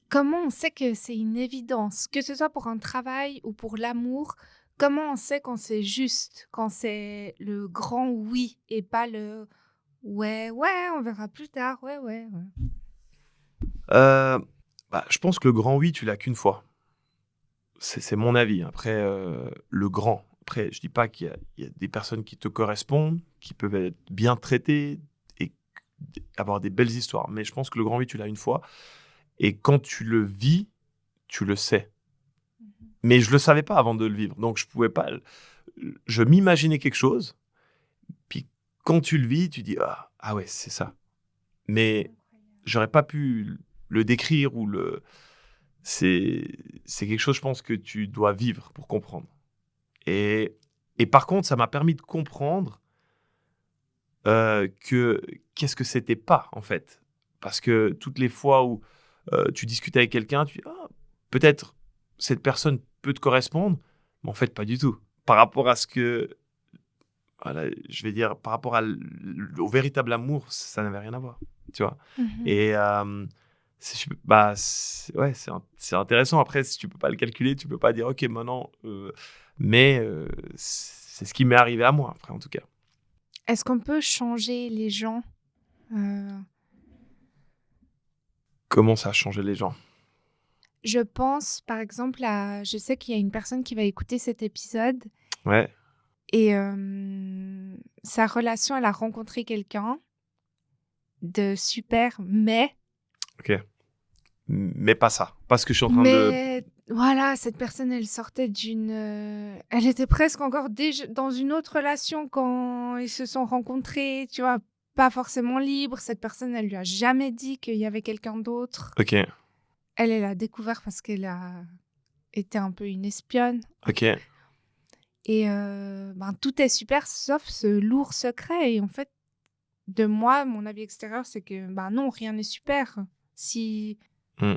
Comment on sait que c'est une évidence, que ce soit pour un travail ou pour l'amour? Comment on sait quand c'est juste, quand c'est le grand oui et pas le ouais, ouais, on verra plus tard, ouais, ouais, ouais. heu, bah, je pense que le grand oui, tu l'as qu'une fois. C'est mon avis. Après, le grand après, je dis pas qu'il y a des personnes qui te correspondent, qui peuvent être bien traitées et avoir des belles histoires. Mais je pense que le grand oui, tu l'as une fois et quand tu le vis, tu le sais. Mhm. Mais je le savais pas avant de le vivre, donc je pouvais pas je m'imaginais quelque chose, puis quand tu le vis, tu dis: «Ah ouais, c'est ça». Mais j'aurais pas pu le décrire ou c'est c'est quelque chose, je pense, que tu dois vivre pour comprendre. Et et par contre, ça m'a permis de comprendre, que qu'est-ce que c'était pas, en fait. Parce que toutes les fois où, tu discutes avec quelqu'un, tu dis: «Ah». peut-être cette personne peut te correspondre, mais en fait, pas du tout. Par rapport à ce que, voilà, je vais dire, par rapport au véritable amour, ça n'avait rien à voir, tu vois. Mhm. Et bah, ouais, c'est intéressant. Après, si tu peux pas le calculer, tu peux pas dire, ok, maintenant, mais c'est ce qui m'est arrivé à moi, après, en tout cas. Est-ce qu'on peut changer les gens? Euh, Comment ça a changé les gens? je pense, par exemple, je sais qu'il y a une personne qui va écouter cet épisode Ouais, et sa relation, elle a rencontré quelqu'un de super, ok. Mais pas ça. Parce que je suis en train de. mais voilà, cette personne, elle sortait elle était presque encore déjà dans une autre relation quand ils se sont rencontrés, tu vois, pas forcément libre. Cette personne, elle lui a jamais dit qu'il y avait quelqu'un d'autre. Ok, Elle l'a découvert parce qu'elle a été un peu une espionne. ok. Et ben, tout est super sauf ce lourd secret. Et en fait, de moi, mon avis extérieur, c'est que ben non, rien n'est super. Si Hmm.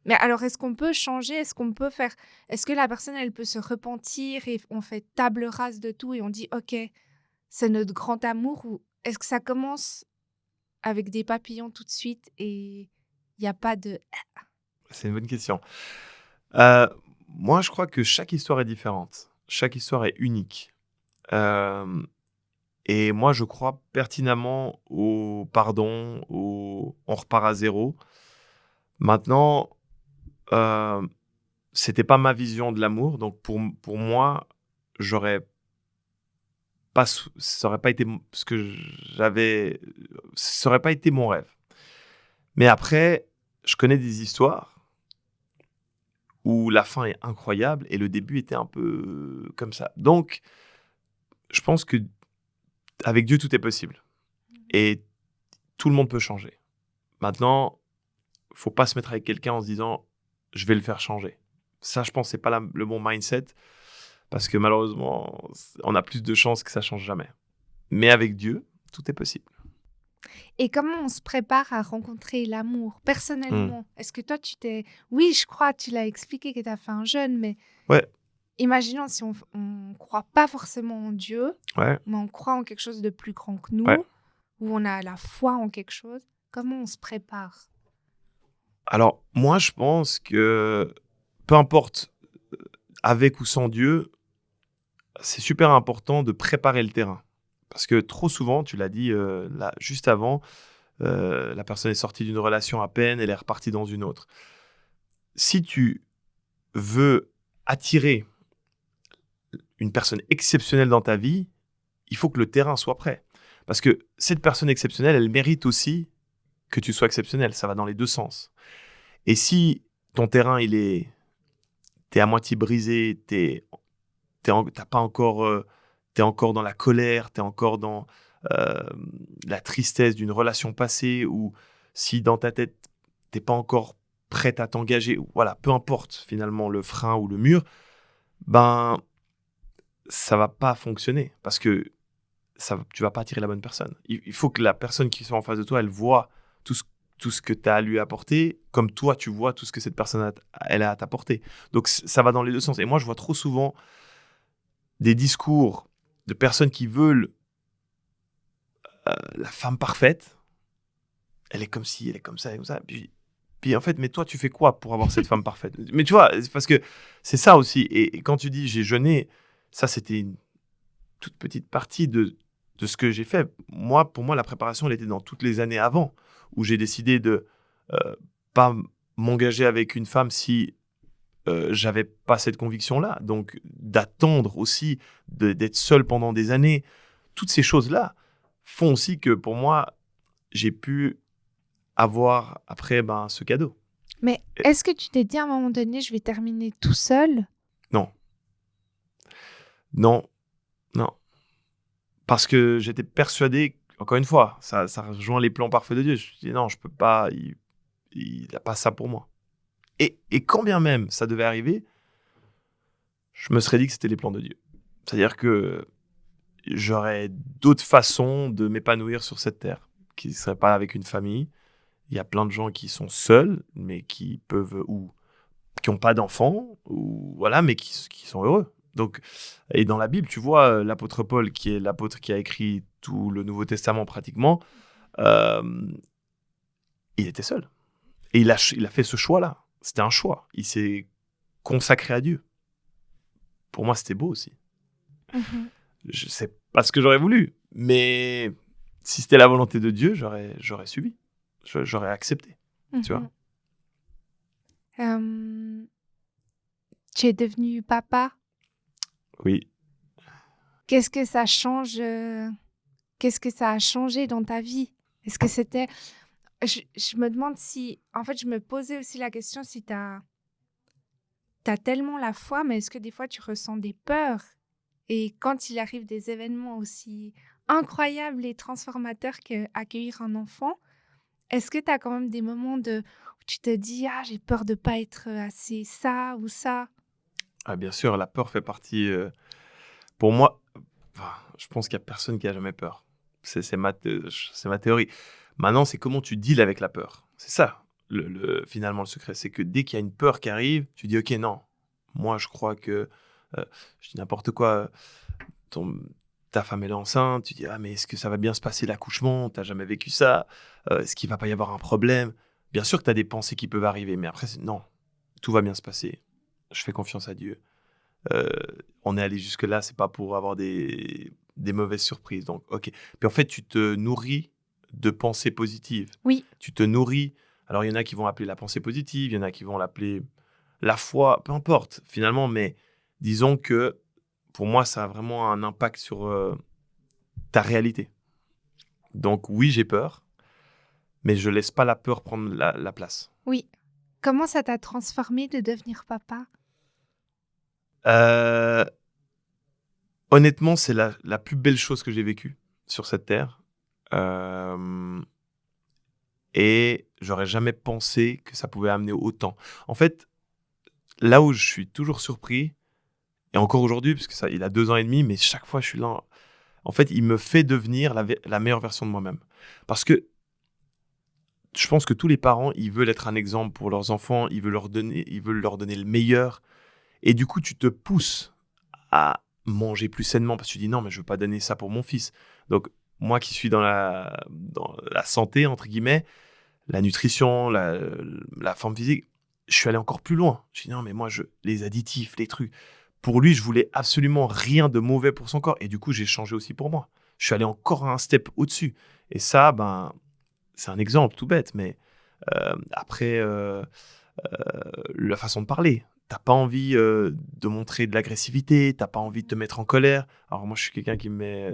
Mais alors, est-ce qu'on peut changer? Est-ce qu'on peut faire est-ce que la personne, elle peut se repentir et on fait table rase de tout et on dit: «OK, c'est notre grand amour» ou est-ce que ça commence avec des papillons tout de suite et il y a pas de C'est une bonne question. Euh, Moi, je crois que chaque histoire est différente. Chaque histoire est unique. Euh, et moi, je crois pertinemment au pardon, on repart à zéro. Maintenant, euh, c'était pas ma vision de l'amour. Donc, pour moi, j'aurais pas, ça aurait pas été ce que j'avais, ça aurait pas été mon rêve. Mais après, je connais des histoires où la fin est incroyable et le début était un peu comme ça. Donc, je pense que avec Dieu, tout est possible et tout le monde peut changer. Maintenant, faut pas se mettre avec quelqu'un en se disant je vais le faire changer. Ça, je pense, c'est pas le bon mindset parce que malheureusement, on a plus de chances que ça change jamais. Mais avec Dieu, tout est possible. et comment on se prépare à rencontrer l'amour Hmm. personnellement? Est-ce que toi, oui, je crois, tu l'as expliqué que tu as fait un jeûne, mais Ouais, imaginons si on croit pas forcément en Dieu, ouais, mais on croit en quelque chose de plus grand que ouais. nous, ou on a la foi en quelque chose, comment on se prépare? Alors, moi, je pense que peu importe, avec ou sans Dieu, c'est super important de préparer le terrain. Parce que trop souvent, tu l'as dit là, juste avant, la personne est sortie d'une relation à peine, elle est repartie dans une autre. Si tu veux attirer une personne exceptionnelle dans ta vie, il faut que le terrain soit prêt. Parce que cette personne exceptionnelle, elle mérite aussi que tu sois exceptionnel. Ça va dans les deux sens. Et si ton terrain, t'es à moitié brisé, t'as pas encore, t'es encore dans la colère, t'es encore dans euh, la tristesse d'une relation passée, ou si dans ta tête, t'es pas encore prête à t'engager, voilà, peu importe finalement le frein ou le mur, ben ça va pas fonctionner parce que tu vas pas attirer la bonne personne. Il faut que la personne qui soit en face de toi, elle voit tout ce, tout ce que tu as à lui apporter, comme toi, tu vois tout ce que cette personne elle a à t'apporter. Donc, ça va dans les deux sens. Et moi, je vois trop souvent des discours de personnes qui veulent la femme parfaite. Elle est comme ci, elle est comme ça, elle est comme ça. Puis en fait, mais toi, tu fais quoi pour avoir cette femme parfaite? Mais tu vois, parce que c'est ça aussi. Et quand tu dis j'ai jeûné, ça, c'était une toute petite partie de ce que j'ai fait. Moi, pour moi, la préparation, elle était dans toutes les années avant, où j'ai décidé de pas m'engager avec une femme si j'avais pas cette conviction-là. Donc, d'attendre aussi, d'être seul pendant des années. Toutes ces choses-là font aussi que, pour moi, j'ai pu avoir, après, ce cadeau. Mais Et- est-ce que tu t'es dit à un moment donné, je vais terminer tout seul? non, non, non. Parce que j'étais persuadé, encore une fois, ça rejoint les plans parfaits de Dieu. Je me suis dit, non, je peux pas, il n'a pas ça pour moi. Et quand bien même ça devait arriver, je me serais dit que c'était les plans de Dieu. C'est-à-dire que j'aurais d'autres façons de m'épanouir sur cette terre, qui ne seraient pas avec une famille. Il y a plein de gens qui sont seuls, mais qui peuvent ou qui n'ont pas d'enfants, ou voilà, mais qui sont heureux. Donc, et dans la Bible, tu vois, l'apôtre Paul, qui est l'apôtre qui a écrit tout le Nouveau Testament pratiquement, euh, il était seul. Et il a fait ce choix-là. C'était un choix. Il s'est consacré à Dieu. Pour moi, c'était beau aussi. Mhm. Je sais pas ce que j'aurais voulu, mais si c'était la volonté de Dieu, j'aurais suivi. J'aurais accepté, tu vois. Mhm. Euh, Tu es devenu papa. Oui. Qu'est-ce que ça change Qu'est-ce que ça a changé dans ta vie? Est-ce que c'était... je me demande si... En fait, je me posais aussi la question si t'as tellement la foi, mais est-ce que des fois tu ressens des peurs? Et quand il arrive des événements aussi incroyables et transformateurs qu'accueillir un enfant, est-ce que tu as quand même des moments où tu te dis: «Ah, j'ai peur de pas être assez ça ou ça»? Ah, bien sûr, la peur fait partie. Pour moi, enfin, je pense qu'il y a personne qui a jamais peur. C'est ma théorie. Maintenant, c'est comment tu deals avec la peur. C'est ça, finalement, le secret. C'est que dès qu'il y a une peur qui arrive, tu dis, OK, non, moi, je crois que, je dis n'importe quoi, ton- ta femme elle est enceinte, tu dis, ah, mais est-ce que ça va bien se passer l'accouchement? T'as jamais vécu ça? Est-ce qu'il va pas y avoir un problème? Bien sûr que tu as des pensées qui peuvent arriver, mais après, non, tout va bien se passer. Je fais confiance à Dieu. Euh, on est allé jusque-là, c'est pas pour avoir des mauvaises surprises. Donc, ok. Puis en fait, tu te nourris de pensées positives. Oui. Tu te nourris. Alors, il y en a qui vont appeler la pensée positive, il y en a qui vont l'appeler la foi, peu importe, finalement. Mais disons que pour moi, ça a vraiment un impact sur ta réalité. Donc, oui, j'ai peur, mais je laisse pas la peur prendre la place. Oui. Comment ça t'a transformé de devenir papa? Euh, Honnêtement, c'est la plus belle chose que j'ai vécue sur cette terre. Euh, et j'aurais jamais pensé que ça pouvait amener autant. En fait, là où je suis toujours surpris, et encore aujourd'hui, parce que ça, il a 2 ans et demi, mais chaque fois je suis là, en fait, il me fait devenir la meilleure version de moi-même. Parce que je pense que tous les parents, ils veulent être un exemple pour leurs enfants, ils veulent leur donner le meilleur. Et du coup, tu te pousses à manger plus sainement parce que tu dis non, mais je veux pas donner ça pour mon fils. Donc, moi qui suis dans la santé, entre guillemets, la nutrition, la forme physique, je suis allé encore plus loin. Je dis non, mais moi, les additifs, les trucs. Pour lui, je voulais absolument rien de mauvais pour son corps. Et du coup, j'ai changé aussi pour moi. Je suis allé encore un step au-dessus. Et ça, ben, c'est un exemple tout bête, mais après, la façon de parler. T'as pas envie de montrer de l'agressivité, t'as pas envie de te mettre en colère. Alors moi, je suis quelqu'un qui me met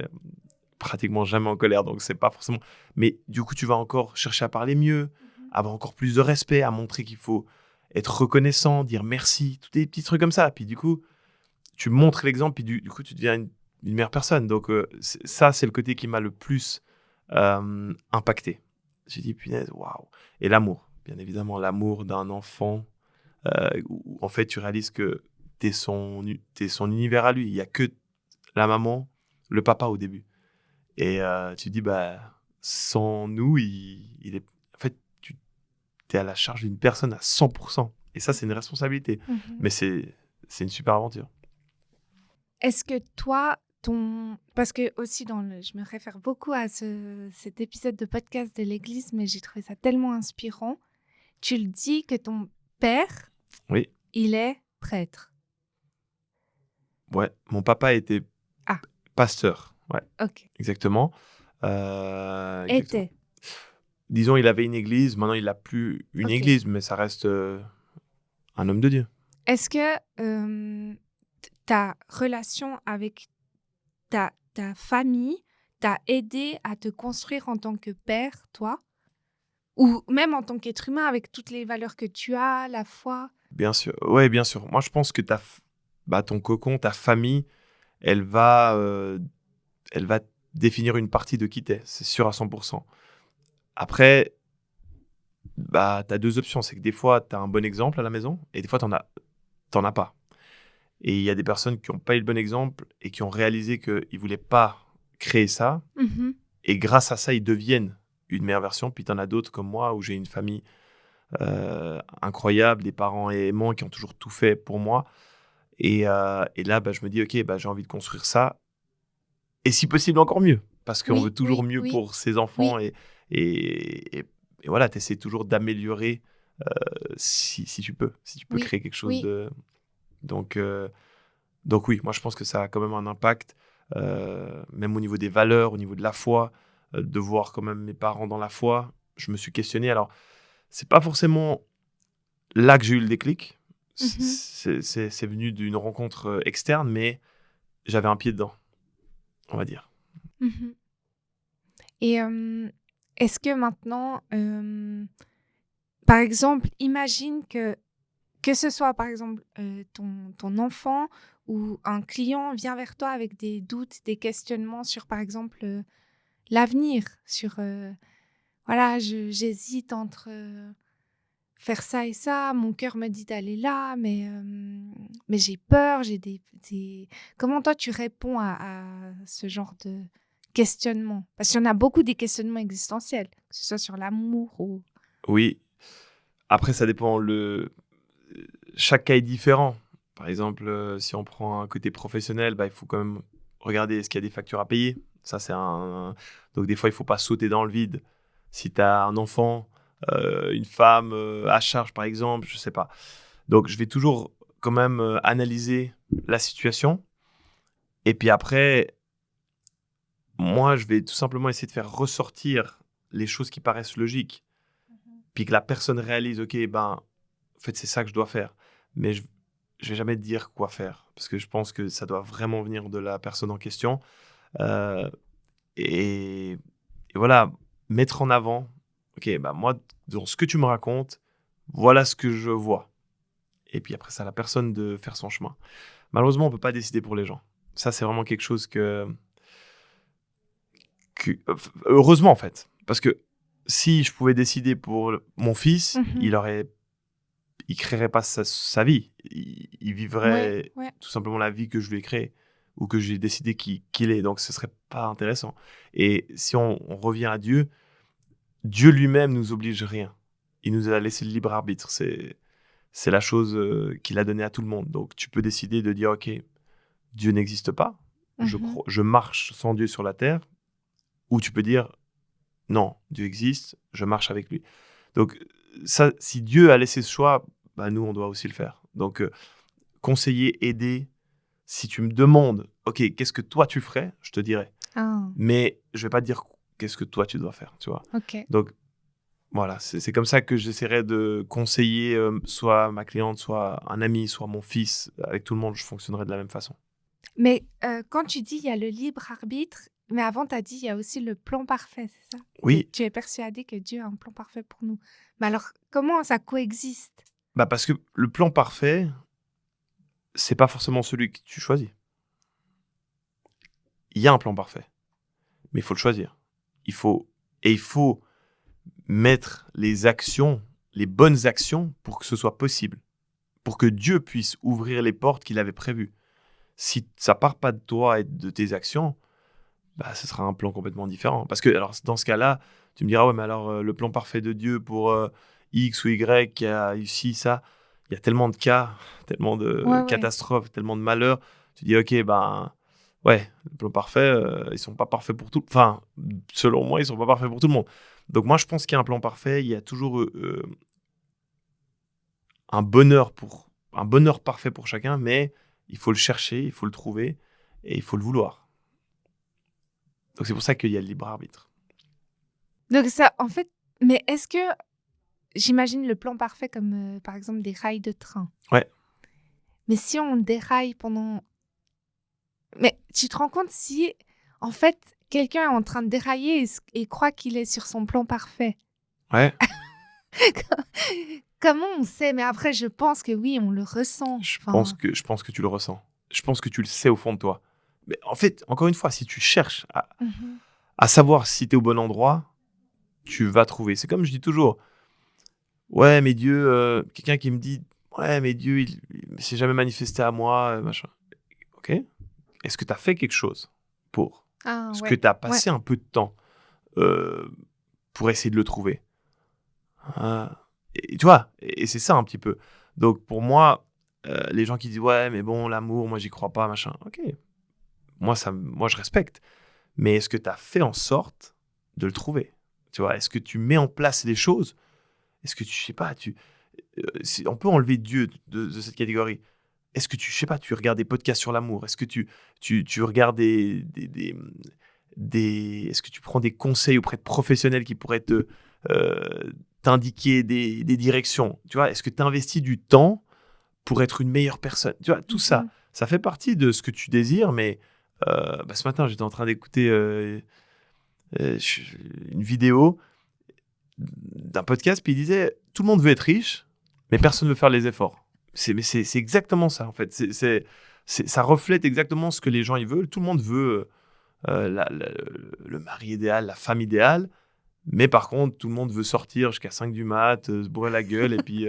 pratiquement jamais en colère, donc c'est pas forcément. Mais du coup, tu vas encore chercher à parler mieux, avoir encore plus de respect, à montrer qu'il faut être reconnaissant, dire merci, tous des petits trucs comme ça. Puis du coup, tu montres l'exemple, puis du coup, tu deviens une meilleure personne. Donc ça, c'est le côté qui m'a le plus impacté. J'ai dit, punaise, waouh. Et l'amour, bien évidemment, l'amour d'un enfant, où en fait, tu réalises que t'es son univers à lui. Il n'y a que la maman, le papa au début. Et tu dis, bah, sans nous, il est. En fait, tu es à la charge d'une personne à 100%. Et ça, c'est une responsabilité. Mhm. Mais c'est une super aventure. Est-ce que toi, parce que aussi je me réfère beaucoup à cet épisode de podcast de l'Église, mais j'ai trouvé ça tellement inspirant. Tu le dis que ton père, Oui, il est prêtre. ouais. Mon papa était Ah, pasteur. Ouais, ok. exactement. Exactement. Était. Disons, il avait une église. Maintenant, il n'a plus une Ok. église, mais ça reste un homme de Dieu. Est-ce que ta relation avec ta famille t'a aidé à te construire en tant que père, toi? Ou même en tant qu'être humain avec toutes les valeurs que tu as, la foi? Bien sûr. Ouais, bien sûr. Moi, je pense que ton cocon, ta famille, elle va définir une partie de qui t'es. C'est sûr à 100%. Après, bah, tu as deux options. C'est que des fois, tu as un bon exemple à la maison et des fois, t'en as pas. Et il y a des personnes qui n'ont pas eu le bon exemple et qui ont réalisé qu'ils ne voulaient pas créer ça. Mhm. Et grâce à ça, ils deviennent une meilleure version. Puis tu en as d'autres comme moi où j'ai une famille incroyables, des parents aimants qui ont toujours tout fait pour moi. Et là, je me dis, OK, j'ai envie de construire ça. Et si possible, encore mieux. Parce qu'on veut Oui, toujours oui, mieux oui, pour ses enfants. oui, Et voilà, tu essaies toujours d'améliorer si tu peux. Si tu peux oui, créer quelque chose oui. de... Donc, donc oui, moi je pense que ça a quand même un impact, même au niveau des valeurs, au niveau de la foi, de voir quand même mes parents dans la foi. Je me suis questionné. Alors, c'est pas forcément là que j'ai eu le déclic. Mhm, C'est venu d'une rencontre externe, mais j'avais un pied dedans, on va dire. mhm. Et est-ce que maintenant, par exemple, imagine que ce soit, par exemple, ton enfant ou un client vient vers toi avec des doutes, des questionnements sur, par exemple, l'avenir, sur, voilà, j'hésite entre faire ça et ça, mon cœur me dit d'aller là, mais j'ai peur, j'ai des... Comment toi tu réponds à ce genre de questionnement? Parce qu'il y en a beaucoup des questionnements existentiels, que ce soit sur l'amour ou... Oui, après ça dépend. Chaque cas est différent. Par exemple, si on prend un côté professionnel, il faut quand même regarder est-ce qu'il y a des factures à payer. Ça, Donc, des fois, il ne faut pas sauter dans le vide. Si tu as un enfant, une femme à charge, par exemple, je ne sais pas. Donc, je vais toujours quand même analyser la situation. Et puis après, moi, je vais tout simplement essayer de faire ressortir les choses qui paraissent logiques. Puis que la personne réalise, OK, en fait, c'est ça que je dois faire. Mais je vais jamais te dire quoi faire parce que je pense que ça doit vraiment venir de la personne en question. Euh, et, et voilà, mettre en avant, OK, moi, dans ce que tu me racontes, voilà ce que je vois. Et puis après, c'est à la personne de faire son chemin. Malheureusement, on peut pas décider pour les gens. Ça, c'est vraiment quelque chose heureusement, en fait. Parce que si je pouvais décider pour mon fils, Mhm. il créerait pas sa vie. Il Ouais, vivrait ouais. tout simplement la vie que je lui ai créée ou que j'ai décidé qu'il est. Donc, ce serait pas intéressant. Et si on revient à Dieu, Dieu lui-même nous oblige rien. Il nous a laissé le libre arbitre. C'est la chose qu'il a donnée à tout le monde. Donc, tu peux décider de dire, OK, Dieu n'existe pas. Mhm. Je marche sans Dieu sur la terre. Ou tu peux dire, non, Dieu existe, je marche avec lui. Donc, ça, si Dieu a laissé ce choix, nous, on doit aussi le faire. Donc, conseiller, aider. Si tu me demandes, OK, qu'est-ce que toi tu ferais, je te dirais. Ah, Mais je vais pas te dire qu'est-ce que toi tu dois faire, tu vois. ok. Donc, voilà, c'est comme ça que j'essaierai de conseiller soit ma cliente, soit un ami, soit mon fils. Avec tout le monde, je fonctionnerai de la même façon. Mais quand tu dis il y a le libre arbitre, mais avant tu as dit il y a aussi le plan parfait, c'est ça? Que Oui, tu es persuadé que Dieu a un plan parfait pour nous. Mais alors, comment ça coexiste? parce que le plan parfait, c'est pas forcément celui que tu choisis. Il y a un plan parfait, mais il faut le choisir. Il faut mettre les actions, les bonnes actions pour que ce soit possible, pour que Dieu puisse ouvrir les portes qu'il avait prévues. Si ça part pas de toi et de tes actions, ce sera un plan complètement différent. Parce que alors dans ce cas-là, tu me diras ouais mais alors le plan parfait de Dieu pour X ou Y qui a réussi ça, il y a tellement de cas, tellement Ouais, de ouais. catastrophes, tellement de malheurs. Tu dis ok ouais, le plan parfait, ils sont pas parfaits pour tout. Enfin, selon moi, ils sont pas parfaits pour tout le monde. Donc moi, je pense qu'il y a un plan parfait. Il y a toujours un bonheur parfait pour chacun, mais il faut le chercher, il faut le trouver et il faut le vouloir. Donc c'est pour ça qu'il y a le libre arbitre. Donc ça, en fait, mais est-ce que j'imagine le plan parfait comme par exemple des rails de train. Ouais, Mais si on déraille pendant... Mais tu te rends compte si, en fait, quelqu'un est en train de dérailler et croit qu'il est sur son plan parfait. ouais. Comment on sait? Mais après, je pense que oui, on le ressent. Enfin, Je pense que tu le ressens. Je pense que tu le sais au fond de toi. Mais en fait, encore une fois, si tu cherches mhm. à savoir si tu es au bon endroit, tu vas trouver. C'est comme je dis toujours. Ouais, mais Dieu, quelqu'un qui me dit, ouais, mais Dieu, il s'est jamais manifesté à moi, machin. Ok. Est-ce que tu as fait quelque chose pour? Ah Est-ce que ouais, tu as ouais. passé un peu de temps euh, pour essayer de le trouver? Ah. Et tu vois, et c'est ça un petit peu. Donc pour moi, les gens qui disent ouais, mais bon, l'amour, moi j'y crois pas, machin. Ok, moi je respecte. Mais est-ce que tu as fait en sorte de le trouver? Tu vois, est-ce que tu mets en place les choses? Est-ce que je sais pas, on peut enlever Dieu de cette catégorie. Est-ce que je sais pas, tu regardes des podcasts sur l'amour? Est-ce que tu regardes est-ce que tu prends des conseils auprès de professionnels qui pourraient t'indiquer des directions? Tu vois, est-ce que tu investis du temps pour être une meilleure personne? Tu vois, tout ça, ça fait partie de ce que tu désires, mais ce matin, j'étais en train d'écouter une vidéo d'un podcast, puis il disait tout le monde veut être riche, mais personne ne veut faire les efforts. C'est exactement ça, en fait. Ça reflète exactement ce que les gens ils veulent. Tout le monde veut le mari idéal, la femme idéale, mais par contre, tout le monde veut sortir jusqu'à 5 du mat, se bourrer la gueule, et puis...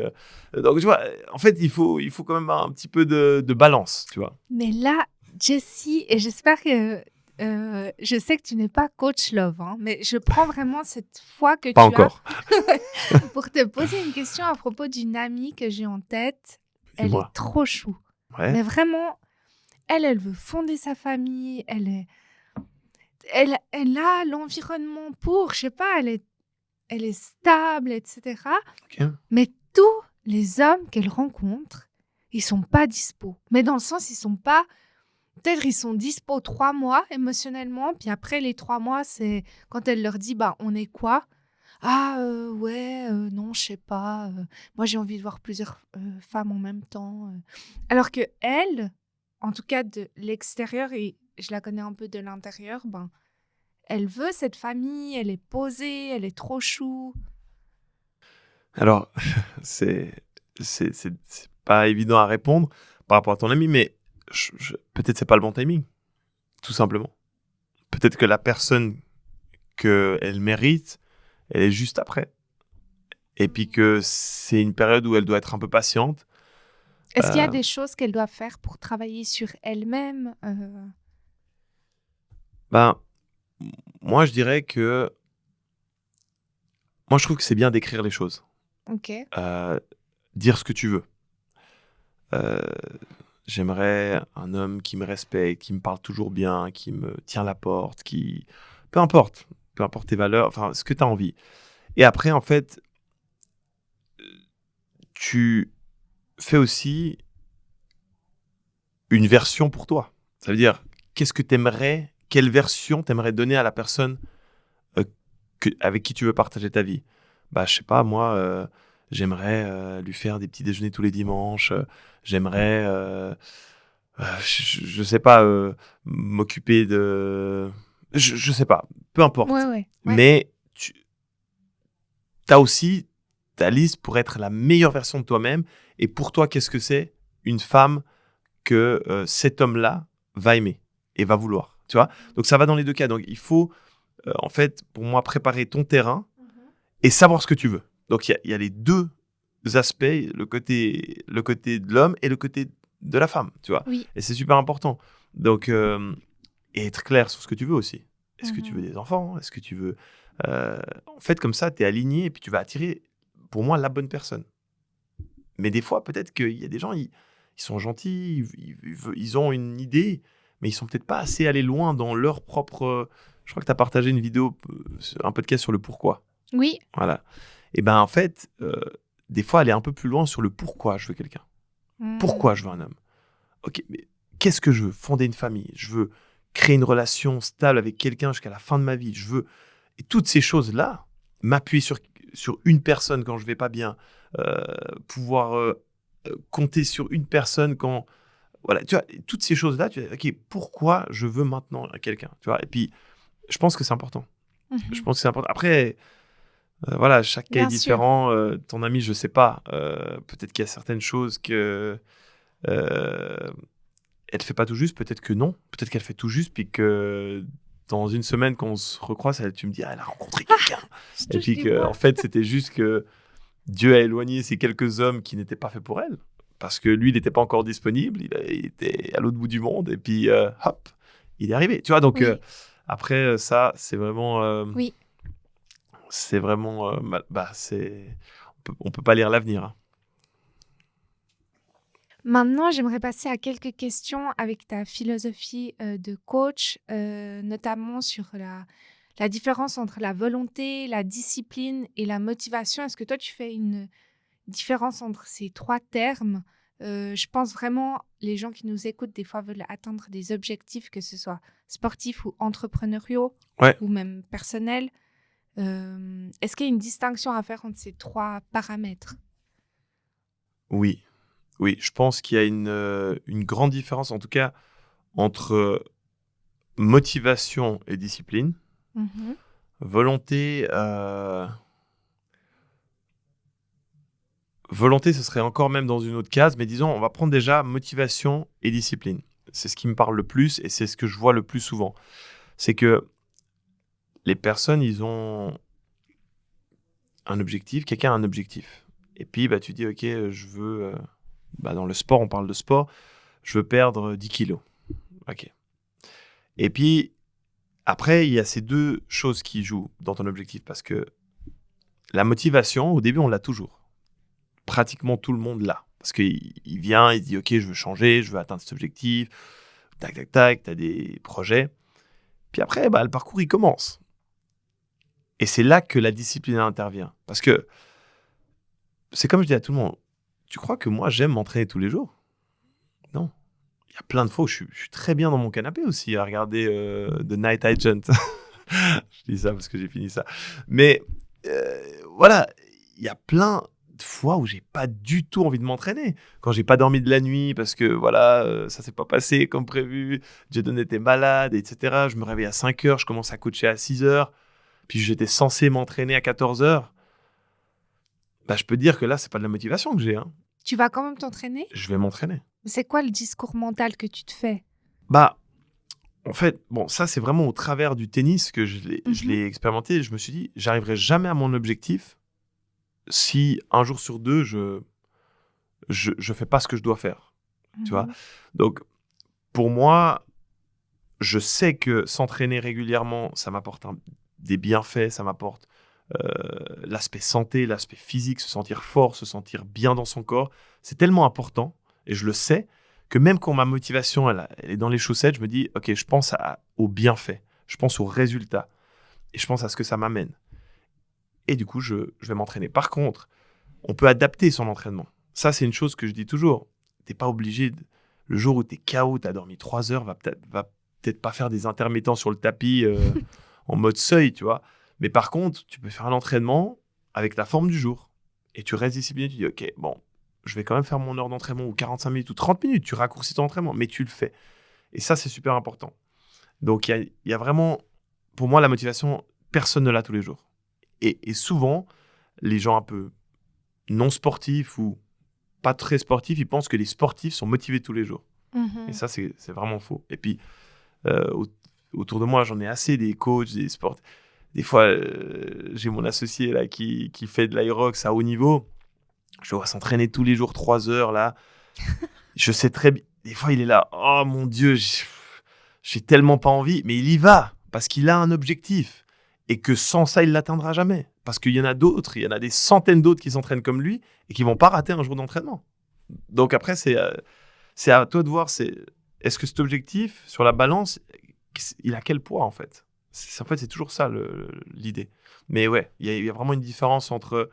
donc, tu vois, en fait, il faut quand même un petit peu de balance, tu vois. Mais là, Jessie, et j'espère que... je sais que tu n'es pas coach love, hein, mais je prends vraiment cette foi que Pas tu encore. as pour te poser une question à propos d'une amie que j'ai en tête. Elle Dis-moi. est trop chou. Ouais. Mais vraiment, elle veut fonder sa famille. Elle a l'environnement pour, je sais pas, elle est stable, etc. Ok. Mais tous les hommes qu'elle rencontre, ils sont pas dispo. Mais dans le sens, ils sont pas... Peut-être ils sont dispo 3 mois émotionnellement, puis après les 3 mois, c'est quand elle leur dit, bah, on est quoi? Ah, ouais, non, je sais pas. Moi, j'ai envie de voir plusieurs femmes en même temps. Alors que elle, en tout cas de l'extérieur, et je la connais un peu de l'intérieur, ben, elle veut cette famille, elle est posée, elle est trop chou. Alors, c'est pas évident à répondre par rapport à ton ami, mais peut-être c'est pas le bon timing, tout simplement. Peut-être que la personne qu'elle mérite, elle est juste après. Et puis que c'est une période où elle doit être un peu patiente. Est-ce qu'il y a des choses qu'elle doit faire pour travailler sur elle-même? Moi, je dirais que... Moi, je trouve que c'est bien d'écrire les choses. Ok. Dire ce que tu veux. J'aimerais un homme qui me respecte, qui me parle toujours bien, qui me tient la porte, qui... Peu importe tes valeurs, enfin, ce que tu as envie. Et après, en fait, tu fais aussi une version pour toi. Ça veut dire, quelle version t'aimerais donner à la personne avec qui tu veux partager ta vie? Je sais pas, moi, j'aimerais lui faire des petits déjeuners tous les dimanches. J'aimerais, je sais pas, m'occuper de... Je sais pas, peu importe. Ouais. Mais tu as aussi ta liste pour être la meilleure version de toi-même. Et pour toi, qu'est-ce que c'est une femme que cet homme-là va aimer et va vouloir, tu vois? Donc, ça va dans les deux cas. Donc, il faut, en fait, pour moi, préparer ton terrain et savoir ce que tu veux. Donc, il y a les deux aspects, le côté de l'homme et le côté de la femme, tu vois? Oui. Et c'est super important. Donc, et être clair sur ce que tu veux aussi. Est-ce que tu veux des enfants? Est-ce que tu veux... en fait, comme ça, tu es aligné et puis tu vas attirer, pour moi, la bonne personne. Mais des fois, peut-être qu'il y a des gens, ils sont gentils, ils ont une idée, mais ils sont peut-être pas assez allés loin dans leur propre... Je crois que tu as partagé une vidéo, un podcast sur le pourquoi. Oui. Voilà. Et en fait, des fois, aller un peu plus loin sur le pourquoi je veux quelqu'un. Pourquoi je veux un homme? Ok, mais qu'est-ce que je veux? Fonder une famille. Je veux créer une relation stable avec quelqu'un jusqu'à la fin de ma vie. Je veux... Et toutes ces choses-là, m'appuyer sur une personne quand je vais pas bien, pouvoir compter sur une personne quand... Voilà, tu vois, toutes ces choses-là, tu vois, ok, pourquoi je veux maintenant quelqu'un, tu vois? Et puis, je pense que c'est important. Je pense que c'est important. Après, voilà, chaque cas est Bien sûr. différent. Ton ami, je sais pas. Peut-être qu'il y a certaines choses que elle fait pas tout juste. Peut-être que non. Peut-être qu'elle fait tout juste, puis que dans une semaine, quand on se recroise, tu me dis, elle a rencontré quelqu'un. Et puis que, en fait, c'était juste que Dieu a éloigné ces quelques hommes qui n'étaient pas faits pour elle. Parce que lui, il n'était pas encore disponible. Il était à l'autre bout du monde. Et puis, hop, il est arrivé. Tu vois, donc, Oui. après, ça, c'est vraiment... Oui. C'est vraiment... On peut pas lire l'avenir, hein. Maintenant, j'aimerais passer à quelques questions avec ta philosophie de coach, notamment sur la différence entre la volonté, la discipline et la motivation. Est-ce que toi, tu fais une différence entre ces trois termes? Je pense vraiment, les gens qui nous écoutent, des fois, veulent atteindre des objectifs, que ce soit sportifs ou entrepreneuriaux Ouais. ou même personnels. Est-ce qu'il y a une distinction à faire entre ces trois paramètres? Oui. Oui, je pense qu'il y a une grande différence, en tout cas, entre motivation et discipline. Mhm. Volonté, volonté, ce serait encore même dans une autre case, mais disons, on va prendre déjà motivation et discipline. C'est ce qui me parle le plus et c'est ce que je vois le plus souvent. C'est que les personnes, ils ont un objectif, quelqu'un a un objectif. Et puis, tu dis, ok, je veux, dans le sport, on parle de sport, je veux perdre 10 kilos. Ok. Et puis, après, il y a ces deux choses qui jouent dans ton objectif parce que la motivation, au début, on l'a toujours. Pratiquement tout le monde l'a. Parce qu'il vient, il dit, ok, je veux changer, je veux atteindre cet objectif. Tac, tac, tac, tu as des projets. Puis après, le parcours, il commence. Et c'est là que la discipline intervient. Parce que c'est comme je dis à tout le monde, tu crois que moi, j'aime m'entraîner tous les jours? Non. Il y a plein de fois où je suis très bien dans mon canapé aussi à regarder The Night Agent. Je dis ça parce que j'ai fini ça. Mais voilà, il y a plein de fois où j'ai pas du tout envie de m'entraîner. Quand j'ai pas dormi de la nuit parce que voilà, ça s'est pas passé comme prévu, Jadon était malade, etc. Je me réveille à 5 heures, je commence à coacher à 6 heures, puis j'étais censé m'entraîner à 14 heures. Je peux te dire que là, c'est pas de la motivation que j'ai, hein. Tu vas quand même t'entraîner? Je vais m'entraîner. C'est quoi le discours mental que tu te fais? En fait, ça, c'est vraiment au travers du tennis que je l'ai expérimenté. Je me suis dit, j'arriverai jamais à mon objectif si un jour sur deux, je fais pas ce que je dois faire. Tu vois? Donc, pour moi, je sais que s'entraîner régulièrement, ça m'apporte des bienfaits, ça m'apporte l'aspect santé, l'aspect physique, se sentir fort, se sentir bien dans son corps. C'est tellement important, et je le sais, que même quand ma motivation elle est dans les chaussettes, je me dis, ok, je pense aux bienfaits, je pense aux résultats, et je pense à ce que ça m'amène. Et du coup, je vais m'entraîner. Par contre, on peut adapter son entraînement. Ça, c'est une chose que je dis toujours. T'es pas obligé, le jour où t'es KO, t'as dormi 3 heures, va peut-être pas faire des intermittents sur le tapis en mode seuil, tu vois. Mais par contre, tu peux faire un entraînement avec la forme du jour. Et tu restes discipliné, tu dis, ok, je vais quand même faire mon heure d'entraînement ou 45 minutes ou 30 minutes. Tu raccourcis ton entraînement, mais tu le fais. Et ça, c'est super important. Donc, il y a vraiment, pour moi, la motivation, personne ne l'a tous les jours. Et souvent, les gens un peu non sportifs ou pas très sportifs, ils pensent que les sportifs sont motivés tous les jours. Et ça, c'est vraiment faux. Et puis, autour de moi, j'en ai assez des coachs, des sportifs. Des fois, j'ai mon associé là qui fait de l'aérox à haut niveau. Je vois s'entraîner tous les jours 3 heures là. Je sais très bien. Des fois, il est là. Oh mon Dieu, j'ai tellement pas envie. Mais il y va parce qu'il a un objectif. Et que sans ça, il l'atteindra jamais. Parce qu'il y en a d'autres, il y en a des centaines d'autres qui s'entraînent comme lui et qui vont pas rater un jour d'entraînement. Donc après, c'est à toi de voir, est-ce que cet objectif, sur la balance, il a quel poids en fait? En fait, c'est toujours ça l'idée. Mais ouais, il y a vraiment une différence entre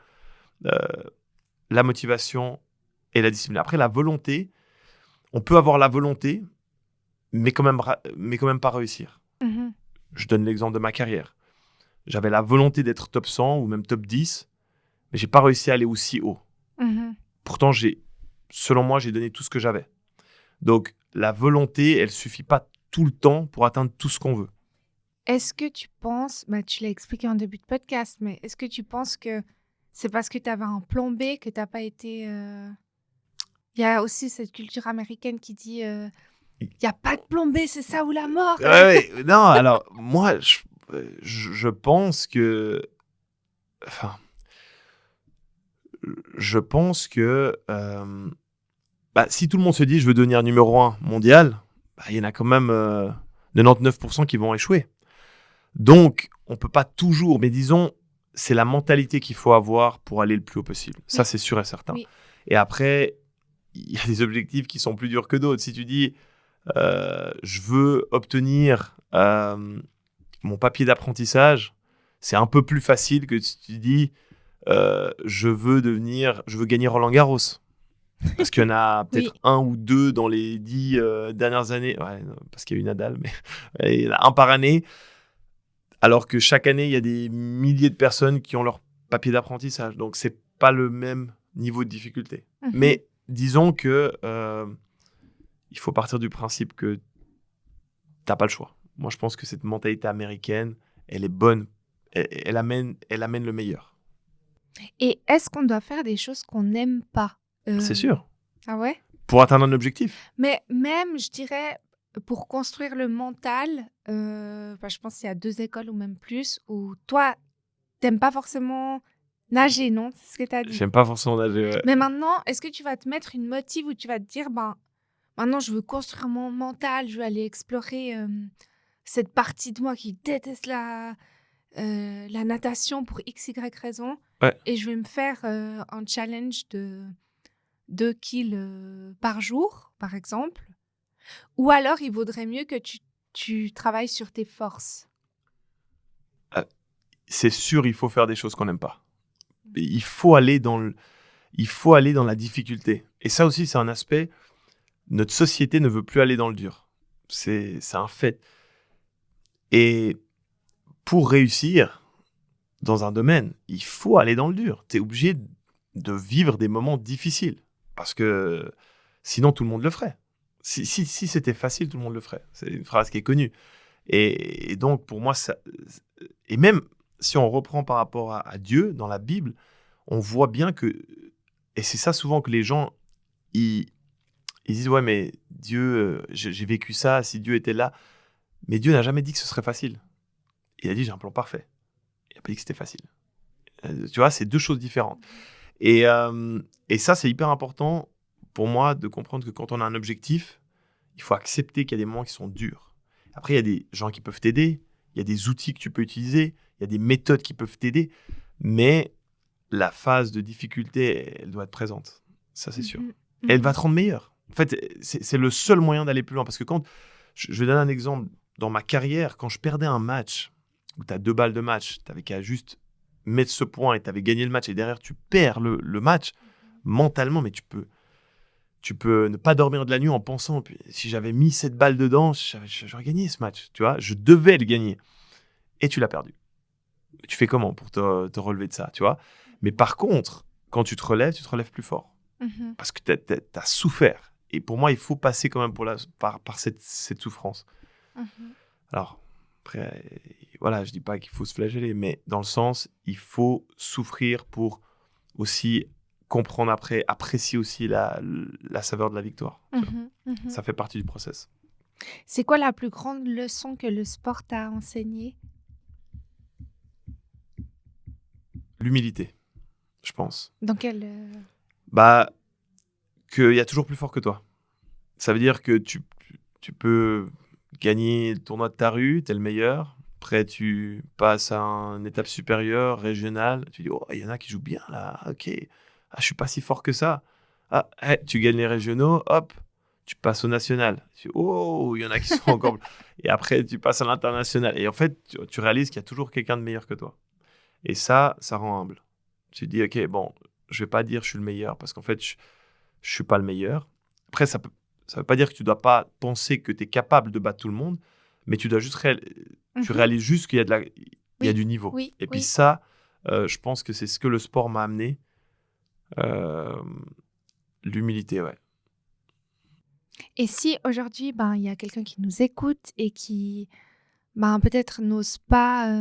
la motivation et la discipline. Après, la volonté, on peut avoir la volonté, mais quand même pas réussir. Je donne l'exemple de ma carrière. J'avais la volonté d'être top 100 ou même top 10, mais j'ai pas réussi à aller aussi haut. Pourtant, selon moi, j'ai donné tout ce que j'avais. Donc, la volonté, elle suffit pas tout le temps pour atteindre tout ce qu'on veut. Est-ce que tu penses, tu l'as expliqué en début de podcast, mais est-ce que tu penses que c'est parce que tu avais un plan B que tu n'as pas été... Il y a aussi cette culture américaine qui dit il n'y a pas de plan B, c'est ça ou la mort. Ouais, non, alors moi, je pense que... Enfin, je pense que si tout le monde se dit je veux devenir numéro 1 mondial, il y en a quand même 99% qui vont échouer. Donc, on peut pas toujours, mais disons, c'est la mentalité qu'il faut avoir pour aller le plus haut possible. Ça, Oui. c'est sûr et certain. Oui. Et après, il y a des objectifs qui sont plus durs que d'autres. Si tu dis, je veux obtenir mon papier d'apprentissage, c'est un peu plus facile que si tu dis, je veux gagner Roland-Garros. Parce qu'il y en a Oui. peut-être un ou deux dans les 10 dernières années. Ouais, non, parce qu'il y a eu Nadal, mais il y en a un par année. Alors que chaque année, il y a des milliers de personnes qui ont leur papier d'apprentissage. Donc, c'est pas le même niveau de difficulté. Mhm. Mais disons que il faut partir du principe que t'as pas le choix. Moi, je pense que cette mentalité américaine, elle est bonne. Elle amène le meilleur. Et est-ce qu'on doit faire des choses qu'on n'aime pas? C'est sûr. Ah ouais? Pour atteindre un objectif. Mais même, je dirais, pour construire le mental, je pense qu'il y a 2 écoles ou même plus, où toi, t'aimes pas forcément nager, non? C'est ce que tu as dit? J'aime pas forcément nager. Ouais. Mais maintenant, est-ce que tu vas te mettre une motive où tu vas te dire: «Ben, maintenant je veux construire mon mental, je veux aller explorer, cette partie de moi qui déteste la natation pour X, Y raison Ouais. et je vais me faire, un challenge de 2 kills, par jour», par exemple? Ou alors il vaudrait mieux que tu travailles sur tes forces? C'est sûr, il faut faire des choses qu'on n'aime pas. Il faut aller dans la difficulté. Et ça aussi, c'est un aspect. Notre société ne veut plus aller dans le dur. C'est un fait. Et pour réussir dans un domaine, il faut aller dans le dur. Tu es obligé de vivre des moments difficiles. Parce que sinon, tout le monde le ferait. Si c'était facile, tout le monde le ferait. C'est une phrase qui est connue. Et donc, pour moi, et même si on reprend par rapport à Dieu dans la Bible, on voit bien que, et c'est ça souvent que les gens, ils disent, ouais, mais Dieu, j'ai vécu ça, si Dieu était là. Mais Dieu n'a jamais dit que ce serait facile. Il a dit, j'ai un plan parfait. Il n'a pas dit que c'était facile. Tu vois, c'est deux choses différentes. Et ça, c'est hyper important pour moi de comprendre que quand on a un objectif, il faut accepter qu'il y a des moments qui sont durs. Après, il y a des gens qui peuvent t'aider, il y a des outils que tu peux utiliser, il y a des méthodes qui peuvent t'aider, mais la phase de difficulté, elle doit être présente. Ça, c'est sûr. Et elle va te rendre meilleur. En fait, c'est le seul moyen d'aller plus loin. Parce que quand, je vais donner un exemple, dans ma carrière, quand je perdais un match, où tu as 2 balles de match, tu avais qu'à juste mettre ce point et tu avais gagné le match, et derrière, tu perds le match, mentalement, mais tu peux ne pas dormir de la nuit en pensant, puis, si j'avais mis cette balle dedans, j'aurais gagné ce match, tu vois, je devais le gagner. Et tu l'as perdu. Tu fais comment pour te relever de ça, tu vois? Mais par contre, quand tu te relèves plus fort. Mmh. Parce que tu as souffert. Et pour moi, il faut passer quand même par cette souffrance. Mmh. Alors, après, voilà, je dis pas qu'il faut se flageller, mais dans le sens, il faut souffrir pour aussi comprendre après, apprécier aussi la saveur de la victoire. Tu vois. Mmh. Ça fait partie du process. C'est quoi la plus grande leçon que le sport t'a enseignée? L'humilité, je pense. Dans quel, Bah, qu'il y a toujours plus fort que toi. Ça veut dire que tu peux gagner le tournoi de ta rue, t'es le meilleur. Après, tu passes à une étape supérieure, régionale. Tu dis, oh, il y en a qui jouent bien là. Ok. Ah, je suis pas si fort que ça. Ah, tu gagnes les régionaux, hop, tu passes au national. Tu dis, oh, il y en a qui sont encore. Et après, tu passes à l'international. Et en fait, tu réalises qu'il y a toujours quelqu'un de meilleur que toi. Et ça rend humble. Tu te dis, ok, bon, je vais pas dire je suis le meilleur parce qu'en fait, je suis pas le meilleur. Après, ça veut pas dire que tu dois pas penser que tu es capable de battre tout le monde, mais tu dois juste tu réalises juste qu'il y a il y a du niveau. oui, Et puis oui. ça, je pense que c'est ce que le sport m'a amené. L'humilité, ouais. Et si aujourd'hui, il y a quelqu'un qui nous écoute et qui, peut-être n'ose pas,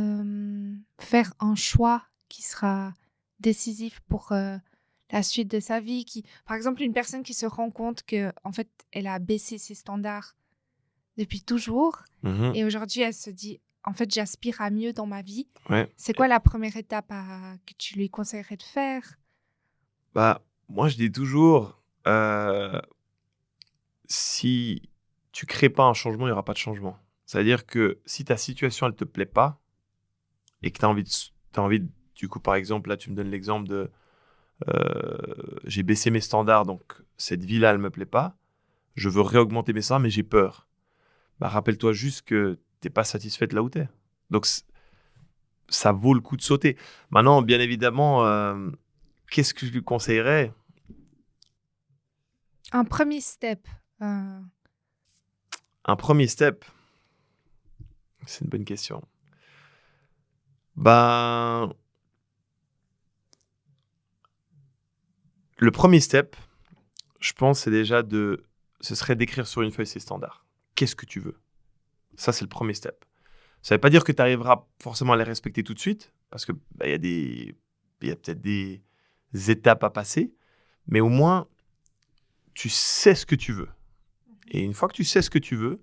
faire un choix qui sera décisif pour, la suite de sa vie, par exemple, une personne qui se rend compte qu'en fait, elle a baissé ses standards depuis toujours Mhm. et aujourd'hui, elle se dit: «En fait, j'aspire à mieux dans ma vie». Ouais. C'est quoi la première étape que tu lui conseillerais de faire? Bah, moi, je dis toujours, si tu crées pas un changement, il n'y aura pas de changement. C'est-à-dire que si ta situation, elle te plaît pas et que tu as envie du coup, par exemple, là, tu me donnes l'exemple de j'ai baissé mes standards, donc cette vie-là, elle me plaît pas. Je veux réaugmenter mes standards, mais j'ai peur. Bah, rappelle-toi juste que t'es pas satisfaite là où t'es. Donc, ça vaut le coup de sauter. Maintenant, bien évidemment, qu'est-ce que je lui conseillerais? Un premier step. euh, Un premier step, c'est une bonne question. Ben, le premier step, je pense, ce serait d'écrire sur une feuille ses standards. Qu'est-ce que tu veux? Ça, c'est le premier step. Ça ne veut pas dire que tu arriveras forcément à les respecter tout de suite, parce que bah, il y a peut-être des étapes à passer, mais au moins, tu sais ce que tu veux. Et une fois que tu sais ce que tu veux,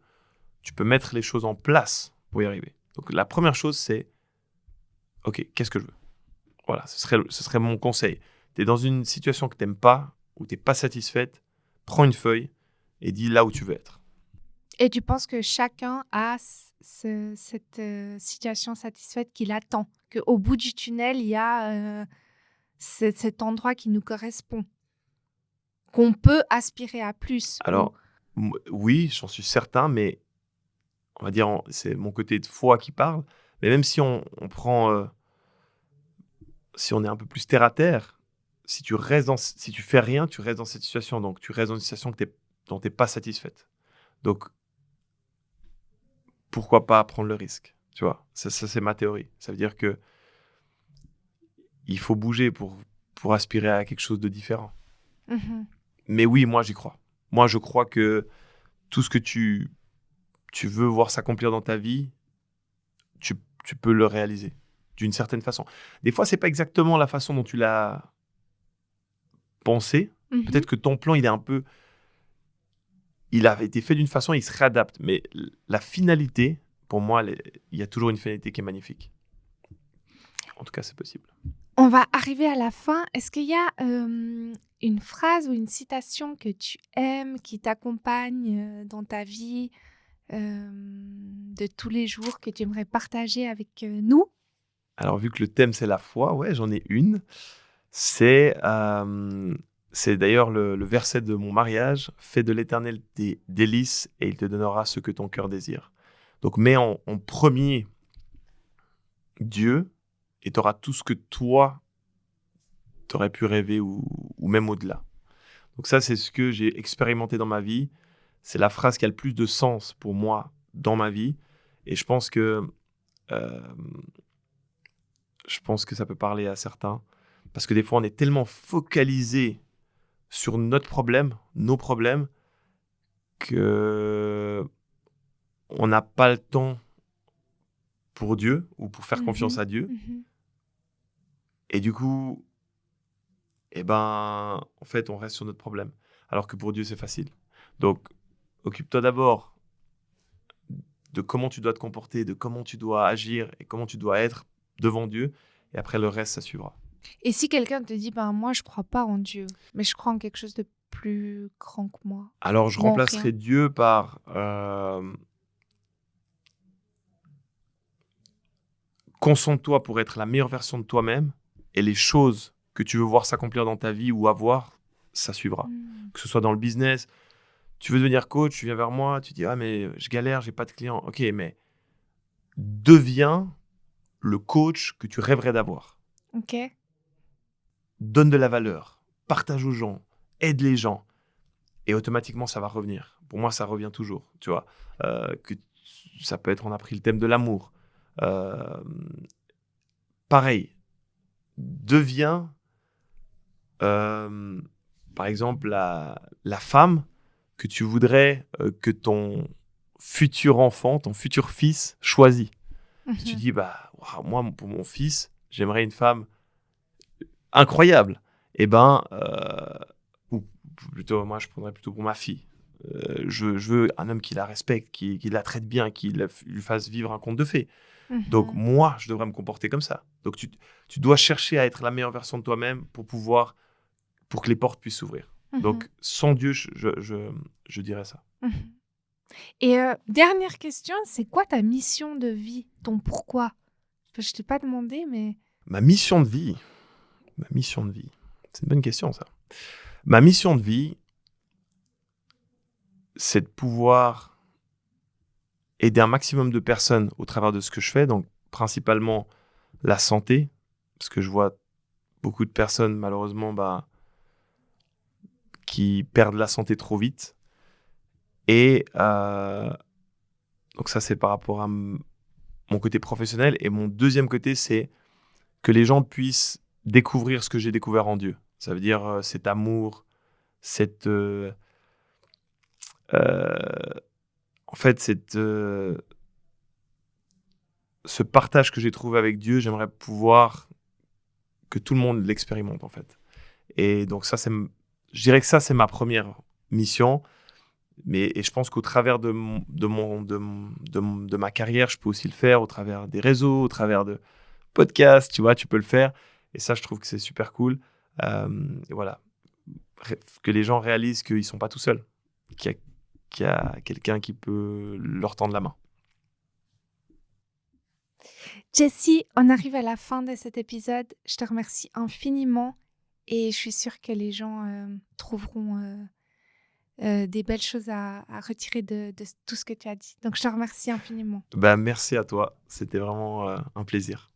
tu peux mettre les choses en place pour y arriver. Donc, la première chose, c'est, OK, qu'est-ce que je veux? Voilà, ce serait mon conseil. Tu es dans une situation que tu n'aimes pas, ou tu n'es pas satisfaite, prends une feuille et dis là où tu veux être. Et tu penses que chacun a cette situation satisfaite qu'il attend, qu'au bout du tunnel, il y a cet endroit qui nous correspond, qu'on peut aspirer à plus. Alors, oui, j'en suis certain, mais on va dire, c'est mon côté de foi qui parle. Mais même si on prend, si on est un peu plus terre à terre, si tu fais rien, tu restes dans cette situation. Donc, tu restes dans une situation dont tu n'es pas satisfaite. Donc, pourquoi pas prendre le risque? Tu vois, ça c'est ma théorie. Ça veut dire que il faut bouger pour aspirer à quelque chose de différent. Mhm. Mais oui, moi, j'y crois. Moi, je crois que tout ce que tu veux voir s'accomplir dans ta vie, tu peux le réaliser d'une certaine façon. Des fois, c'est pas exactement la façon dont tu l'as pensé. Mhm. Peut-être que ton plan, il a été fait d'une façon, il se réadapte. Mais la finalité, pour moi, il y a toujours une finalité qui est magnifique. En tout cas, c'est possible. On va arriver à la fin. Est-ce qu'il y a une phrase ou une citation que tu aimes, qui t'accompagne dans ta vie de tous les jours, que tu aimerais partager avec nous? Alors, vu que le thème, c'est la foi, ouais, j'en ai une. C'est d'ailleurs le verset de mon mariage. Fais de l'Éternel tes délices et il te donnera ce que ton cœur désire. Donc, mets en premier Dieu et tu auras tout ce que toi, tu aurais pu rêver ou même au-delà. Donc ça, c'est ce que j'ai expérimenté dans ma vie. C'est la phrase qui a le plus de sens pour moi dans ma vie. Et euh, je pense que ça peut parler à certains. Parce que des fois, on est tellement focalisé sur notre problème, nos problèmes, que on n'a pas le temps pour Dieu ou pour faire confiance à Dieu. Mhm. Et du coup, eh ben, en fait, on reste sur notre problème. Alors que pour Dieu, c'est facile. Donc, occupe-toi d'abord de comment tu dois te comporter, de comment tu dois agir et comment tu dois être devant Dieu. Et après, le reste, ça suivra. Et si quelqu'un te dit, ben moi, je crois pas en Dieu, mais je crois en quelque chose de plus grand que moi, Alors, je ou en remplacerai rien. Dieu par concentre-toi pour être la meilleure version de toi-même et les choses que tu veux voir s'accomplir dans ta vie ou avoir, ça suivra. Mm. Que ce soit dans le business, tu veux devenir coach, tu viens vers moi, tu dis « Ah, mais je galère, j'ai pas de clients. » Ok, mais deviens le coach que tu rêverais d'avoir. Ok. Donne de la valeur, partage aux gens, aide les gens et automatiquement, ça va revenir. Pour moi, ça revient toujours, tu vois. Que ça peut être, on a pris le thème de l'amour. Pareil, deviens par exemple, la femme que tu voudrais que ton futur enfant, ton futur fils choisit. Si tu Mhm. dis, bah, waouh, moi, pour mon fils, j'aimerais une femme incroyable. Eh ben, ou plutôt, moi, je prendrais plutôt pour ma fille. Je veux un homme qui la respecte, qui la traite bien, qui lui fasse vivre un conte de fées. Donc, Mhm. moi, je devrais me comporter comme ça. Donc, tu dois chercher à être la meilleure version de toi-même pour que les portes puissent s'ouvrir. Mhm. Donc, sans Dieu, je dirais ça. Mhm. Et dernière question, c'est quoi ta mission de vie, ton pourquoi? Je t'ai pas demandé, mais... Ma mission de vie. Ma mission de vie. C'est une bonne question, ça. Ma mission de vie, c'est de pouvoir aider un maximum de personnes au travers de ce que je fais, donc principalement la santé, parce que je vois beaucoup de personnes, malheureusement, qui perdent la santé trop vite. Et donc ça, c'est par rapport à mon côté professionnel. Et mon deuxième côté, c'est que les gens puissent découvrir ce que j'ai découvert en Dieu. Ça veut dire cet amour, cette... en fait, ce partage que j'ai trouvé avec Dieu, j'aimerais pouvoir que tout le monde l'expérimente, en fait. Et donc ça, je dirais que ça, c'est ma première mission. Et je pense qu'au travers de ma carrière, je peux aussi le faire au travers des réseaux, au travers de podcasts, tu vois, tu peux le faire. Et ça, je trouve que c'est super cool. Et voilà. Que les gens réalisent qu'ils ne sont pas tout seuls, qu'il y a quelqu'un qui peut leur tendre la main. Jessie, on arrive à la fin de cet épisode. Je te remercie infiniment et je suis sûre que les gens trouveront des belles choses à retirer de tout ce que tu as dit. Donc, je te remercie infiniment. Merci à toi. C'était vraiment un plaisir.